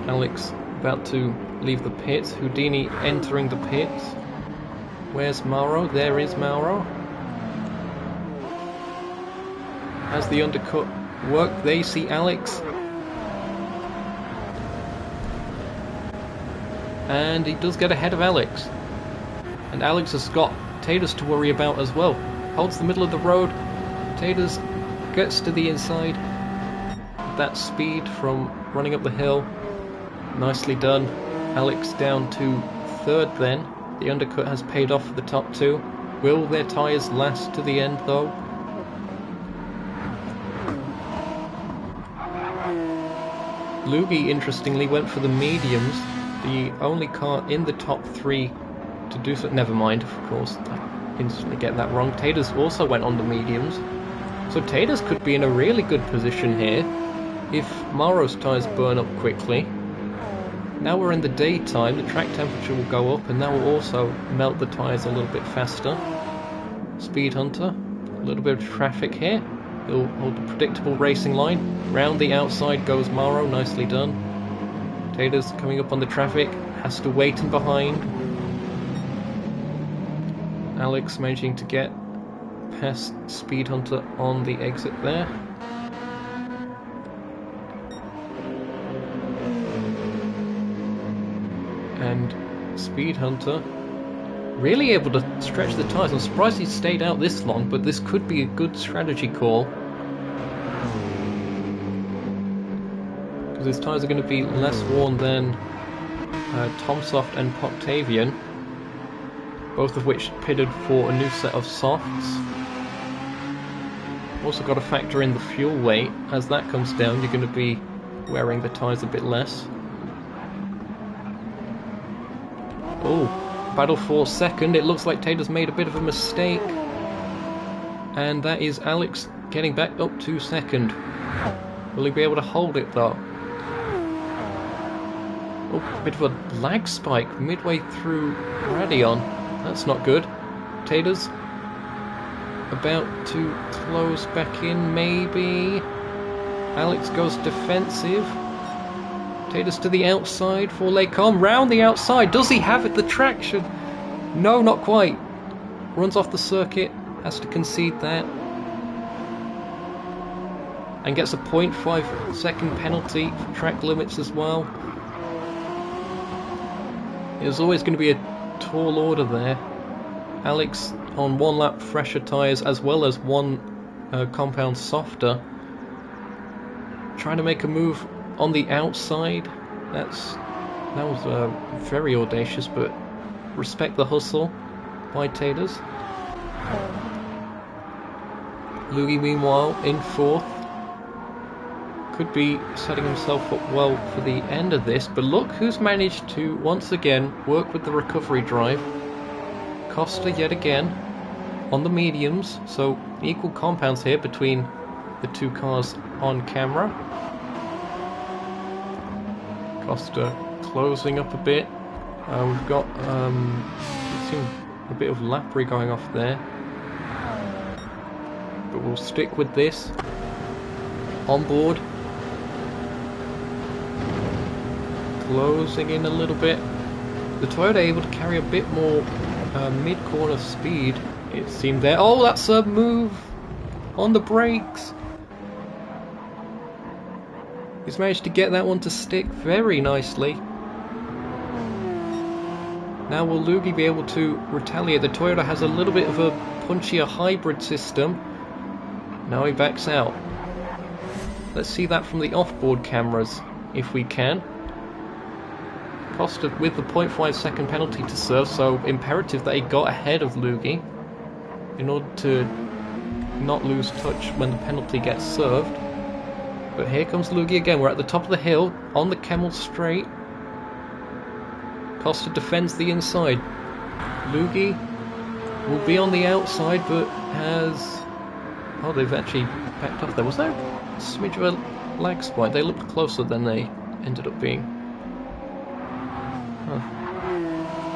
Alex about to leave the pits. Houdini entering the pits. Where's Mauro? There is Mauro. As the undercut work, they see Alex. And he does get ahead of Alex. And Alex has got Taters to worry about as well. Holds the middle of the road. Taters gets to the inside. That speed from running up the hill. Nicely done. Alex down to 3rd then. The undercut has paid off for the top 2. Will their tyres last to the end though? Luby, interestingly, went for the mediums. The only car in the top 3 to do so. Never mind, of course. I instantly get that wrong. Taters also went on the mediums. So Taters could be in a really good position here if Mauro's tyres burn up quickly. Now we're in the daytime, the track temperature will go up, and that will also melt the tyres a little bit faster. Speed Hunter, a little bit of traffic here. He'll hold the predictable racing line. Round the outside goes Mauro, nicely done. Taters coming up on the traffic, has to wait in behind. Alex managing to get past Speed Hunter on the exit there. And Speed Hunter really able to stretch the tyres. I'm surprised he stayed out this long, but this could be a good strategy call. Because his tyres are going to be less worn than Tomsoft and Octavian, both of which pitted for a new set of softs. Also got to factor in the fuel weight. As that comes down, you're going to be wearing the tyres a bit less. Oh, battle for 2nd. It looks like Tater's made a bit of a mistake. And that is Alex getting back up to 2nd. Will he be able to hold it though? Oh, a bit of a lag spike midway through Radion. That's not good. Taters about to close back in, maybe. Alex goes defensive. Taters to the outside for Lecom. Round the outside. Does he have it? The traction? No, not quite. Runs off the circuit. Has to concede that. And gets a 0.5 second penalty for track limits as well. There's always going to be a tall order there. Alex on 1 lap fresher tyres as well as 1 compound softer. Trying to make a move on the outside. That was very audacious, but respect the hustle by Taters. Lugi meanwhile in 4th. Could be setting himself up well for the end of this, but look who's managed to once again work with the recovery drive. Costa yet again on the mediums, so equal compounds here between the 2 cars on camera. Costa closing up a bit. We've got a bit of lappery going off there, but we'll stick with this. On board. Closing in a little bit. The Toyota able to carry a bit more mid-corner speed, it seemed there. Oh, that's a move on the brakes. He's managed to get that one to stick very nicely. Now will Lugi be able to retaliate? The Toyota has a little bit of a punchier hybrid system. Now he backs out. Let's see that from the off-board cameras, if we can. Costa with the 0.5 second penalty to serve, so imperative that he got ahead of Lugi in order to not lose touch when the penalty gets served. But here comes Lugi again. We're at the top of the hill on the Kemmel Straight. Costa defends the inside. Lugi will be on the outside, but has... Oh, they've actually backed off there. Was there a smidge of a lag spike? They looked closer than they ended up being.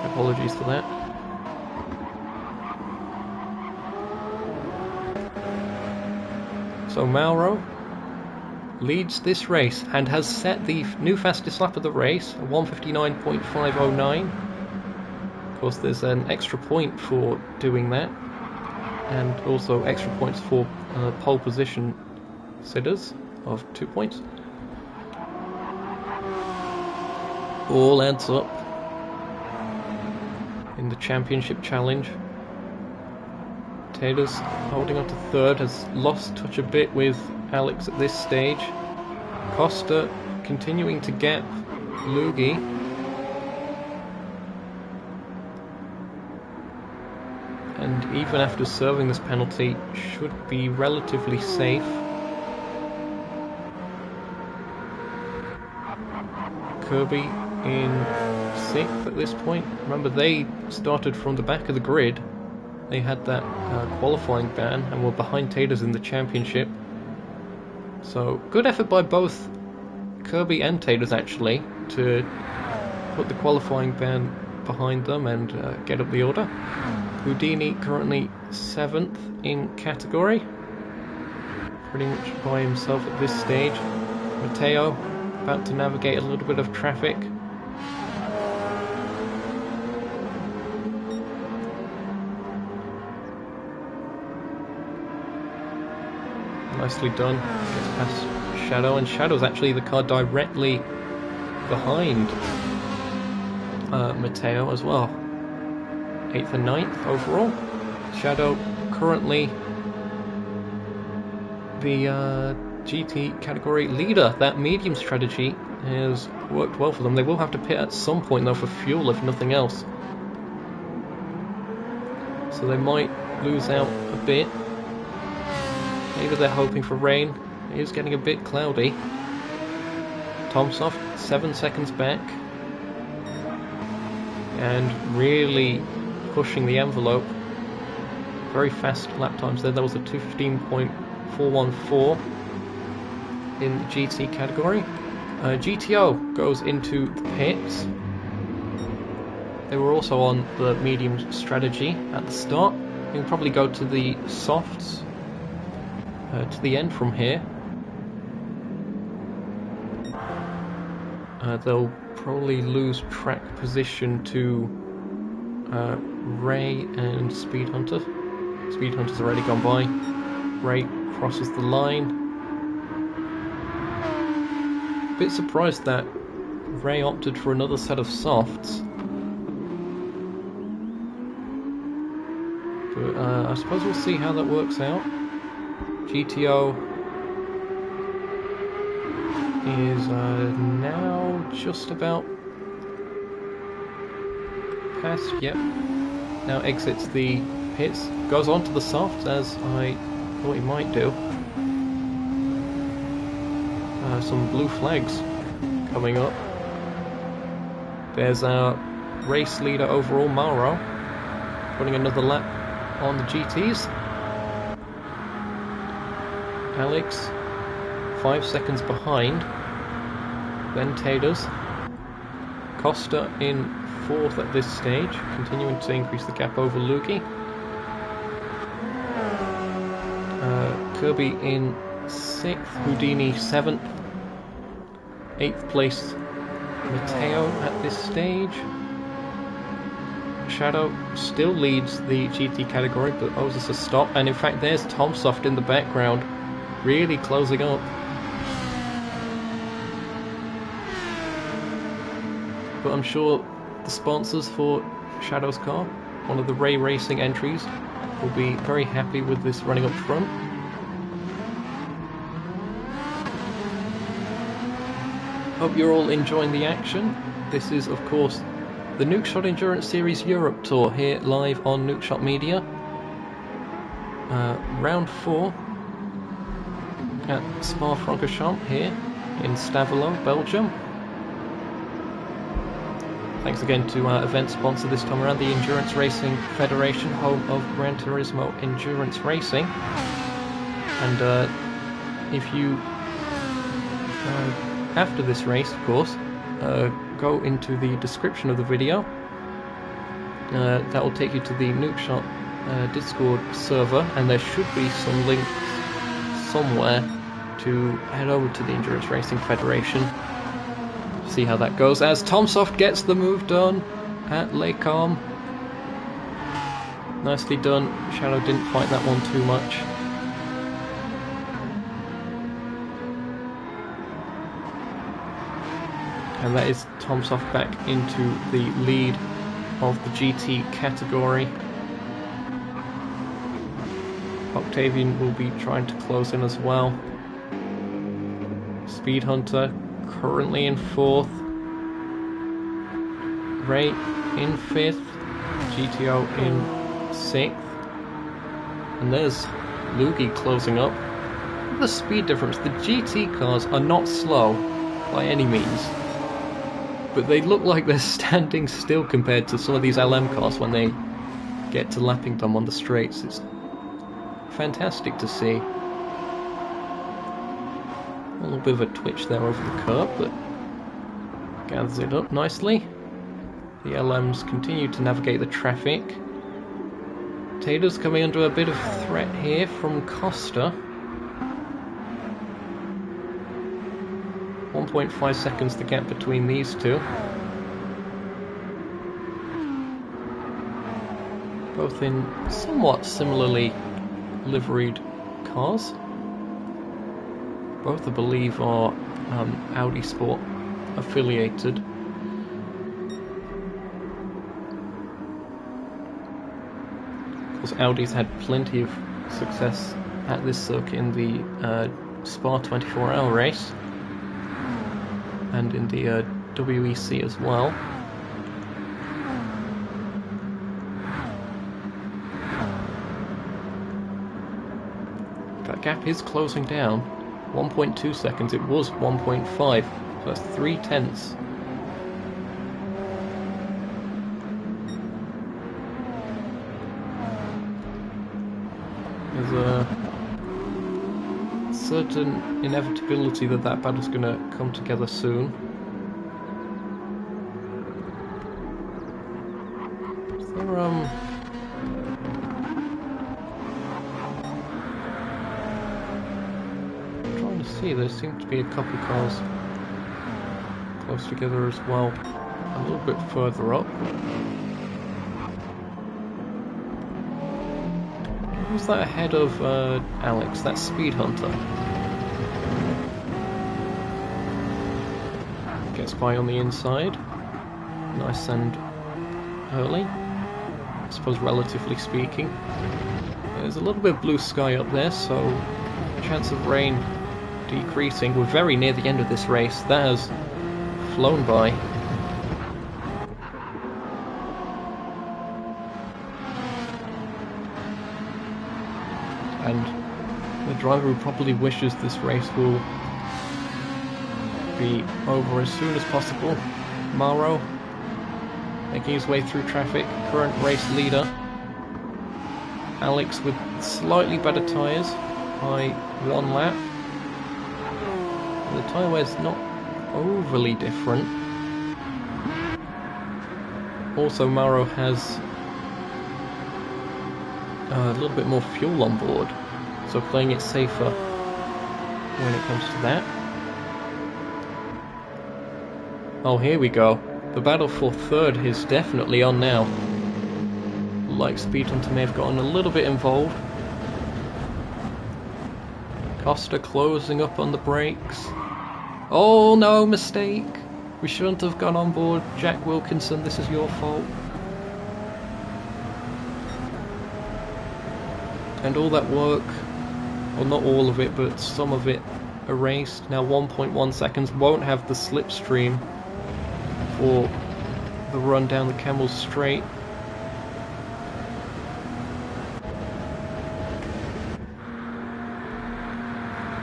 Apologies for that. So Mauro leads this race and has set the new fastest lap of the race, a 1:59.509. Of course, there's an extra point for doing that, and also extra points for pole position sitters of 2 points. All adds up in the championship challenge. Taters holding on to 3rd, has lost touch a bit with Alex at this stage. Costa continuing to gap Lugi. And even after serving this penalty, should be relatively safe. Kirby in 6th at this point. Remember, they started from the back of the grid. They had that qualifying ban and were behind Taters in the championship. So good effort by both Kirby and Taters actually to put the qualifying ban behind them and get up the order. Houdini currently 7th in category, pretty much by himself at this stage. Matteo about to navigate a little bit of traffic. Nicely done. Gets past Shadow, and Shadow's actually the car directly behind Matteo as well. 8th and 9th overall. Shadow currently the GT category leader. That medium strategy has worked well for them. They will have to pit at some point though for fuel, if nothing else. So they might lose out a bit. Maybe they're hoping for rain. It is getting a bit cloudy. Tomsoft 7 seconds back. And really pushing the envelope. Very fast lap times there. That was a 2:15.414 in the GT category. GTO goes into the pits. They were also on the medium strategy at the start. You can probably go to the softs to the end from here. They'll probably lose track position to Ray and Speed Hunter. Speed Hunter's already gone by. Ray crosses the line. Bit surprised that Ray opted for another set of softs. But I suppose we'll see how that works out. GTO is now just about past, yep. Now exits the pits, goes on to the softs as I thought he might do. Some blue flags coming up. There's our race leader overall, Mauro, putting another lap on the GTs. Alex 5 seconds behind. Then Taders. Costa in 4th at this stage, continuing to increase the gap over Luki. Kirby in 6th, Houdini 7th. 8th place Matteo at this stage. Shadow still leads the GT category, but owes us a stop. And in fact, there's Tomsoft in the background, really closing up. But I'm sure the sponsors for Shadow's car, one of the Ray Racing entries, will be very happy with this running up front. Hope you're all enjoying the action. This is, of course, the Nukeshot Endurance Series Europe Tour here live on Nukeshot Media. Round 4 at Spa-Francorchamps here in Stavelot, Belgium. Thanks again to our event sponsor this time around, the Endurance Racing Federation, home of Gran Turismo Endurance Racing. And if you, after this race, of course, go into the description of the video. That will take you to the Nukeshot Discord server, and there should be some links somewhere to head over to the Endurance Racing Federation. See how that goes, as Tomsoft gets the move done at Les Carmes. Nicely done. Shadow didn't fight that one too much. And that is Tomsoft back into the lead of the GT category. Octavian will be trying to close in as well. Speed Hunter currently in 4th. Ray in 5th. GTO in 6th. And there's Lugi closing up. Look at the speed difference. The GT cars are not slow by any means, but they look like they're standing still compared to some of these LM cars when they get to lapping them on the straights. It's fantastic to see. A little bit of a twitch there over the curb, but gathers it up nicely. The LMs continue to navigate the traffic. Taylor's coming under a bit of threat here from Costa. 1.5 seconds the gap between these two. Both in somewhat similarly liveried cars. Both, I believe, are Audi Sport affiliated. Of course, Audi's had plenty of success at this circuit in the Spa 24-hour race, and in the WEC as well. That gap is closing down. 1.2 seconds, it was 1.5, so that's 3/10. There's a certain inevitability that that battle's going to come together soon. We're, trying to see, there seem to be a couple cars close together as well, a little bit further up. Who's that ahead of Alex? That's Speed Hunter. Gets by on the inside. Nice and early, I suppose, relatively speaking. There's a little bit of blue sky up there, so chance of rain decreasing. We're very near the end of this race. That has flown by. And the driver who probably wishes this race will be over as soon as possible. Mauro making his way through traffic, current race leader. Alex with slightly better tyres by 1 lap. The tyre wear's not overly different. Also, Mauro has a little bit more fuel on board, so playing it safer when it comes to that. Oh, here we go. The battle for third is definitely on now. Like Speed Hunter may have gotten a little bit involved. Costa closing up on the brakes. Oh no, mistake! We shouldn't have gone on board. Jack Wilkinson, this is your fault. And all that work, well, not all of it, but some of it erased. Now 1.1 seconds, won't have the slipstream for the run down the Camel's Straight.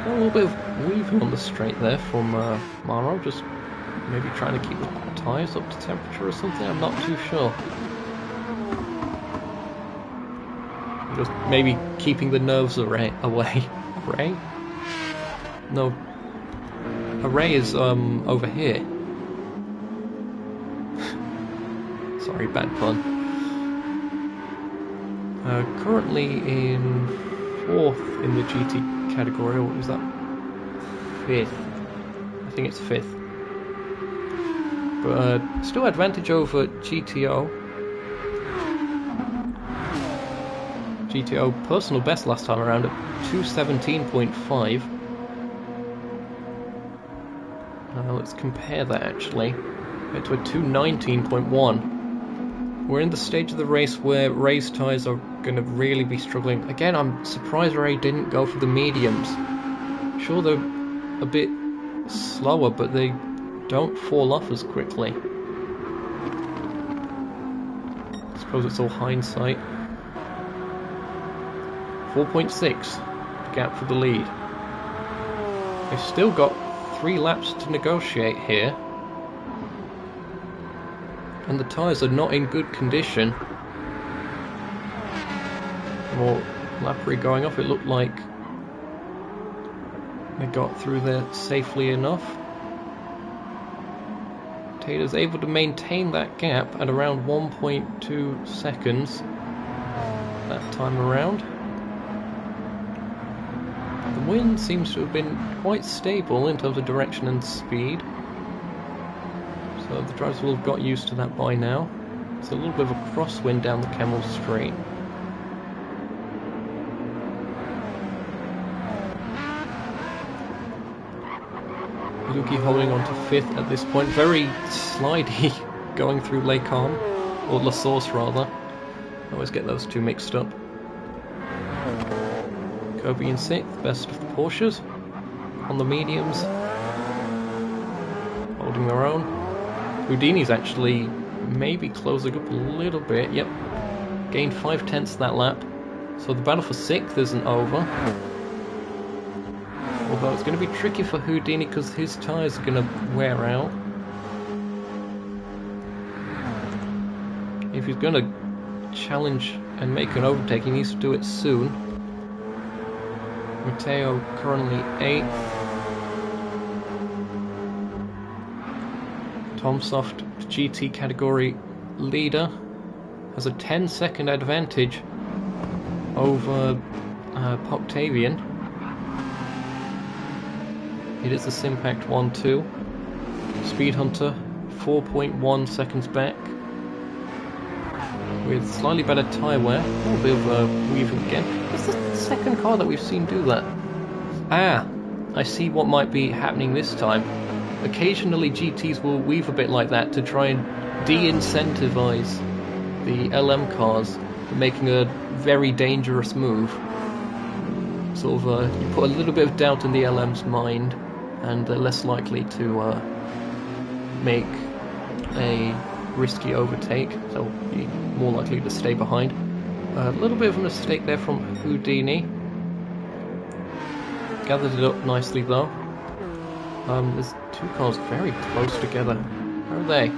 A little bit of weaving on the straight there from Mauro, just maybe trying to keep the tyres up to temperature or something, I'm not too sure. Just maybe keeping the nerves away. Array? No. Array is over here. Sorry, bad pun. Currently in 4th in the GT category, or is that 5th? I think it's 5th. But still advantage over GTO. GTO personal best last time around at 217.5. Let's compare that actually. To a 219.1. We're in the stage of the race where race tyres are going to really be struggling. Again, I'm surprised Ray didn't go for the mediums. Sure, they're a bit slower, but they don't fall off as quickly. I suppose it's all hindsight. 4.6 gap for the lead. They've still got 3 laps to negotiate here. And the tyres are not in good condition. More lappery going off, it looked like they got through there safely enough. Taylor's able to maintain that gap at around 1.2 seconds that time around. The wind seems to have been quite stable in terms of direction and speed. So the drivers will have got used to that by now. It's a little bit of a crosswind down the Camel's Straight. Luki holding on to 5th at this point. Very slidey going through Les Carmes, or La Source rather. I always get those two mixed up. Kirby in 6th, best of the Porsches. On the mediums. Holding their own. Houdini's actually maybe closing up a little bit. Yep, gained 5/10 that lap. So the battle for 6th isn't over. Although it's going to be tricky for Houdini because his tyres are going to wear out. If he's going to challenge and make an overtake, he needs to do it soon. Matteo currently 8th. Tom Soft GT category leader, has a 10-second advantage over Octavian. It is the Simpact 1-2. Speed Hunter 4.1 seconds back. With slightly better tyre wear. A little bit of weaving again. It's the second car that we've seen do that. Ah, I see what might be happening this time. Occasionally GTs will weave a bit like that to try and de-incentivize the LM cars for making a very dangerous move. Sort of, you put a little bit of doubt in the LM's mind, and they're less likely to make a risky overtake. They'll be more likely to stay behind. A little bit of a mistake there from Houdini. Gathered it up nicely though. There's two cars very close together. How are they?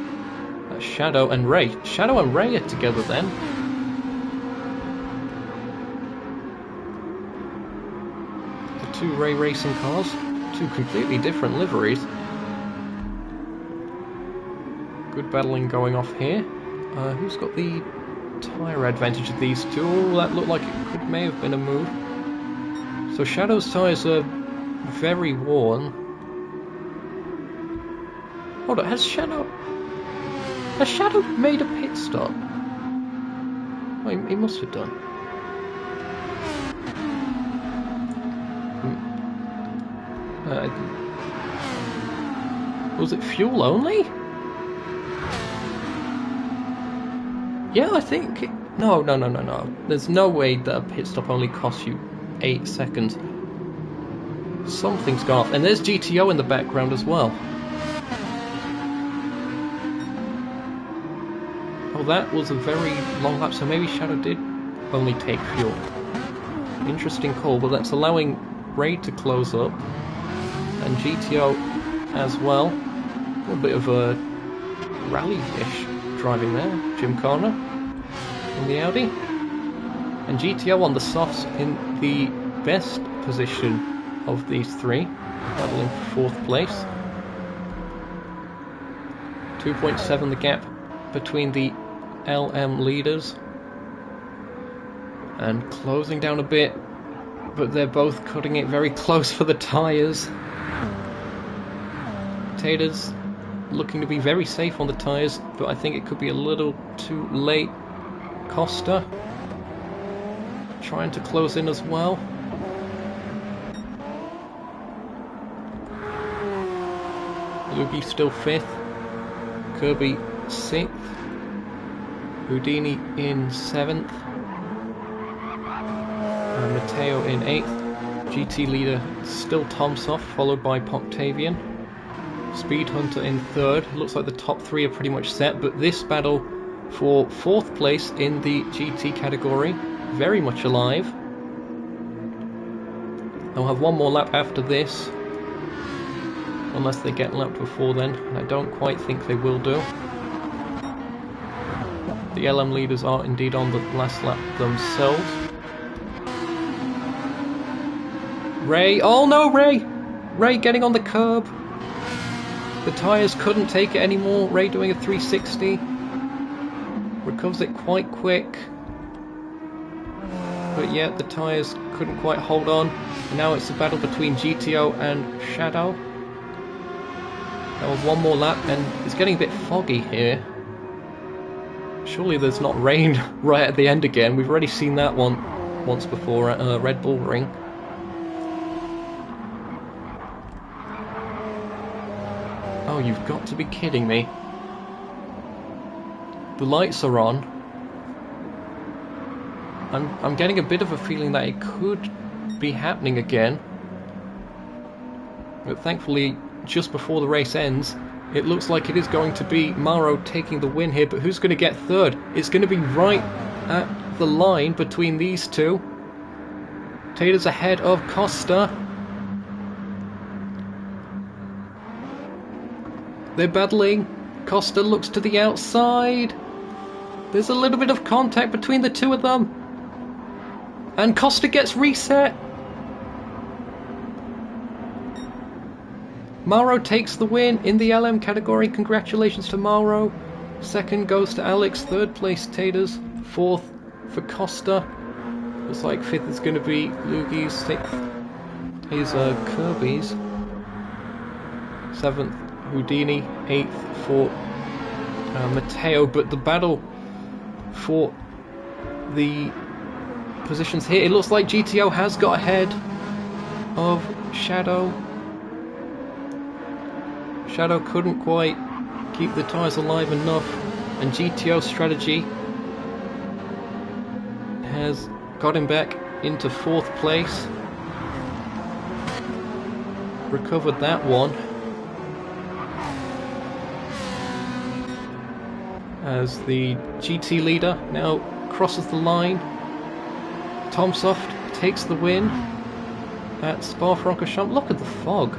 Shadow and Ray. Shadow and Ray are together then. The two Ray racing cars. Two completely different liveries. Good battling going off here. Who's got the tyre advantage of these two? Oh, that looked like it may have been a move. So Shadow's tyres are very worn. Hold on, has Shadow made a pit stop? Oh, he must have done. Was it fuel only? Yeah, I think... No. There's no way that a pit stop only costs you 8 seconds. Something's gone off. And there's GTO in the background as well. Oh, that was a very long lap, so maybe Shadow did only take fuel. Interesting call, but that's allowing Ray to close up. And GTO as well. A little bit of a rally-ish driving there. Jim Corner on the Audi. And GTO on the softs in the best position of these three, battling for 4th place. 2.7 the gap between the LM leaders. And closing down a bit, but they're both cutting it very close for the tyres. Taters looking to be very safe on the tyres, but I think it could be a little too late. Costa trying to close in as well. Lugi still 5th. Kirby 6th. Houdini in 7th. Matteo in 8th. GT leader still Tomsoff, followed by Octavian. Speed Hunter in 3rd. Looks like the top 3 are pretty much set, but this battle for 4th place in the GT category, very much alive. They'll have one more lap after this, unless they get lapped before then, and I don't quite think they will do. The LM leaders are indeed on the last lap themselves. Ray, oh no, Ray! Ray getting on the curb. The tyres couldn't take it anymore. Ray doing a 360. Recovers it quite quick. But yeah, the tyres couldn't quite hold on. And now it's a battle between GTO and Shadow. That was one more lap, and it's getting a bit foggy here. Surely there's not rain right at the end again. We've already seen that one once before at Red Bull Ring. Oh, you've got to be kidding me. The lights are on. I'm getting a bit of a feeling that it could be happening again. But thankfully, just before the race ends, it looks like it is going to be Mauro taking the win here, but who's going to get 3rd? It's going to be right at the line between these two. Taylor's ahead of Costa. They're battling. Costa looks to the outside. There's a little bit of contact between the two of them. And Costa gets reset. Mauro takes the win in the LM category. Congratulations to Mauro. Second goes to Alex. Third place, Taters. Fourth for Costa. Looks like fifth is going to be Lugis. Sixth is Kirby's. Seventh, Houdini. Eighth for Matteo. But the battle for the positions here, it looks like GTO has got ahead of Shadow. Shadow couldn't quite keep the tyres alive enough, and GTO's strategy has got him back into fourth place. Recovered that one. As the GT leader now crosses the line. Tomsoft takes the win at Spa-Francorchamps. Look at the fog.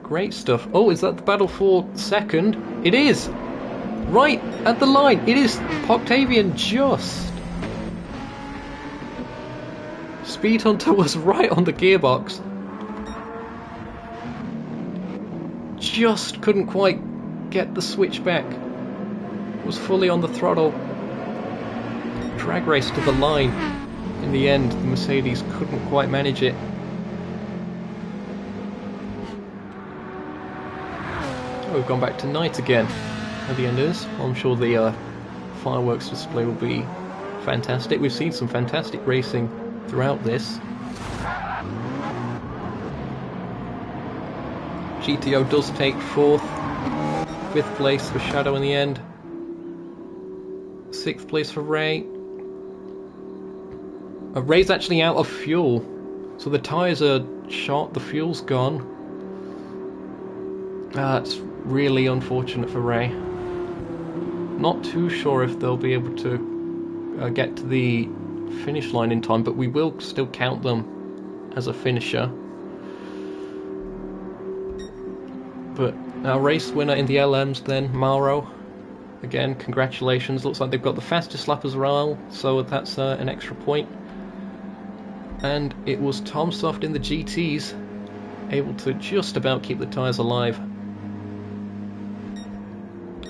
Great stuff. Oh, is that the battle for second? It is! Right at the line. It is Octavian just. Speed Hunter was right on the gearbox. Just couldn't quite get the switch back. Was fully on the throttle. Drag race to the line. In the end, the Mercedes couldn't quite manage it. Oh, we've gone back to night again at the end of this. I'm sure the fireworks display will be fantastic. We've seen some fantastic racing throughout this. GTO does take fourth. Fifth place for Shadow in the end. Sixth place for Ray. Ray's actually out of fuel, so the tyres are shot, the fuel's gone. That's really unfortunate for Ray. Not too sure if they'll be able to get to the finish line in time, but we will still count them as a finisher. But our race winner in the LMs then, Mauro. Again, congratulations. Looks like they've got the fastest lap as well, so that's an extra point. And it was Tomsoft in the GTs, able to just about keep the tyres alive.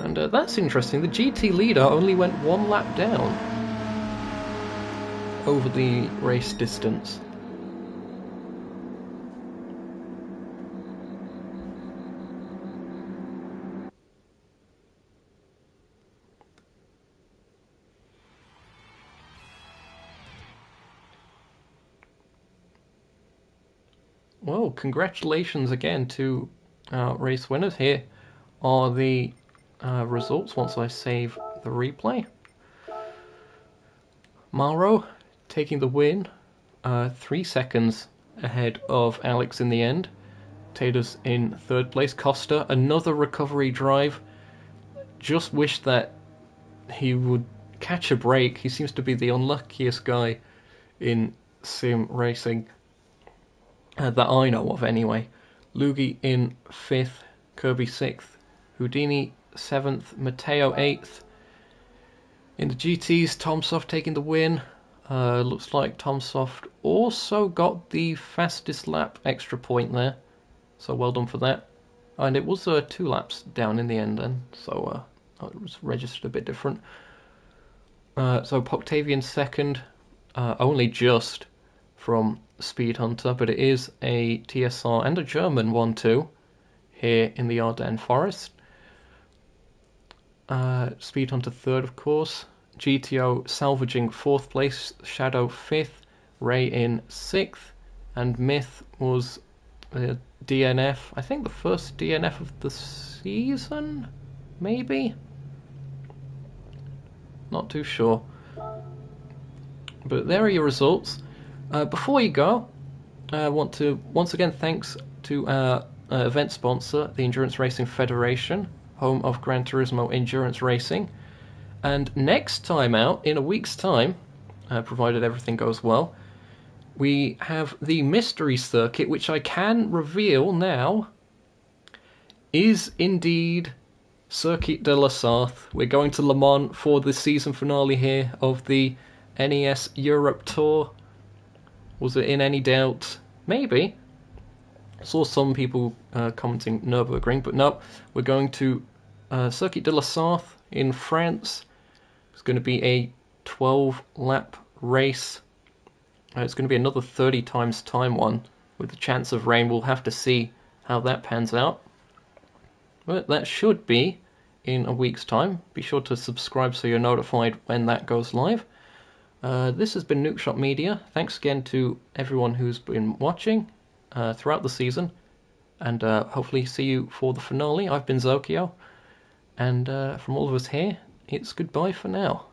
And that's interesting. The GT leader only went one lap down over the race distance. Well, congratulations again to race winners. Here are the results once I save the replay. Mauro taking the win, 3 seconds ahead of Alex in the end. Taters in third place. Costa, another recovery drive. Just wish that he would catch a break. He seems to be the unluckiest guy in sim racing. That I know of anyway. Lugi in 5th, Kirby 6th, Houdini 7th, Matteo 8th. In the GTs, Tomsoft taking the win. Looks like Tomsoft also got the fastest lap extra point there. So well done for that. And it was 2 laps down in the end then, so it was registered a bit different. So Octavian 2nd, only just from Speed Hunter, but it is a TSR and a German 1-2 here in the Ardennes Forest. Speed Hunter 3rd, of course. GTO salvaging 4th place, Shadow 5th, Ray in 6th, and Myth was DNF. I think the first DNF of the season, maybe? Not too sure. But there are your results. Before you go, I want to once again thanks to our event sponsor, the Endurance Racing Federation, home of Gran Turismo Endurance Racing. And next time out, in a week's time, provided everything goes well, we have the mystery circuit, which I can reveal now is indeed Circuit de la Sarthe. We're going to Le Mans for the season finale here of the NES Europe Tour. Was it in any doubt? Maybe. Saw some people commenting Nürburgring, but no, we're going to Circuit de la Sarthe in France. It's going to be a 12-lap race. It's going to be another 30 times time one with the chance of rain. We'll have to see how that pans out. But that should be in a week's time. Be sure to subscribe so you're notified when that goes live. This has been Nukeshot Media. Thanks again to everyone who's been watching throughout the season, and hopefully see you for the finale. I've been Zokio, and from all of us here, it's goodbye for now.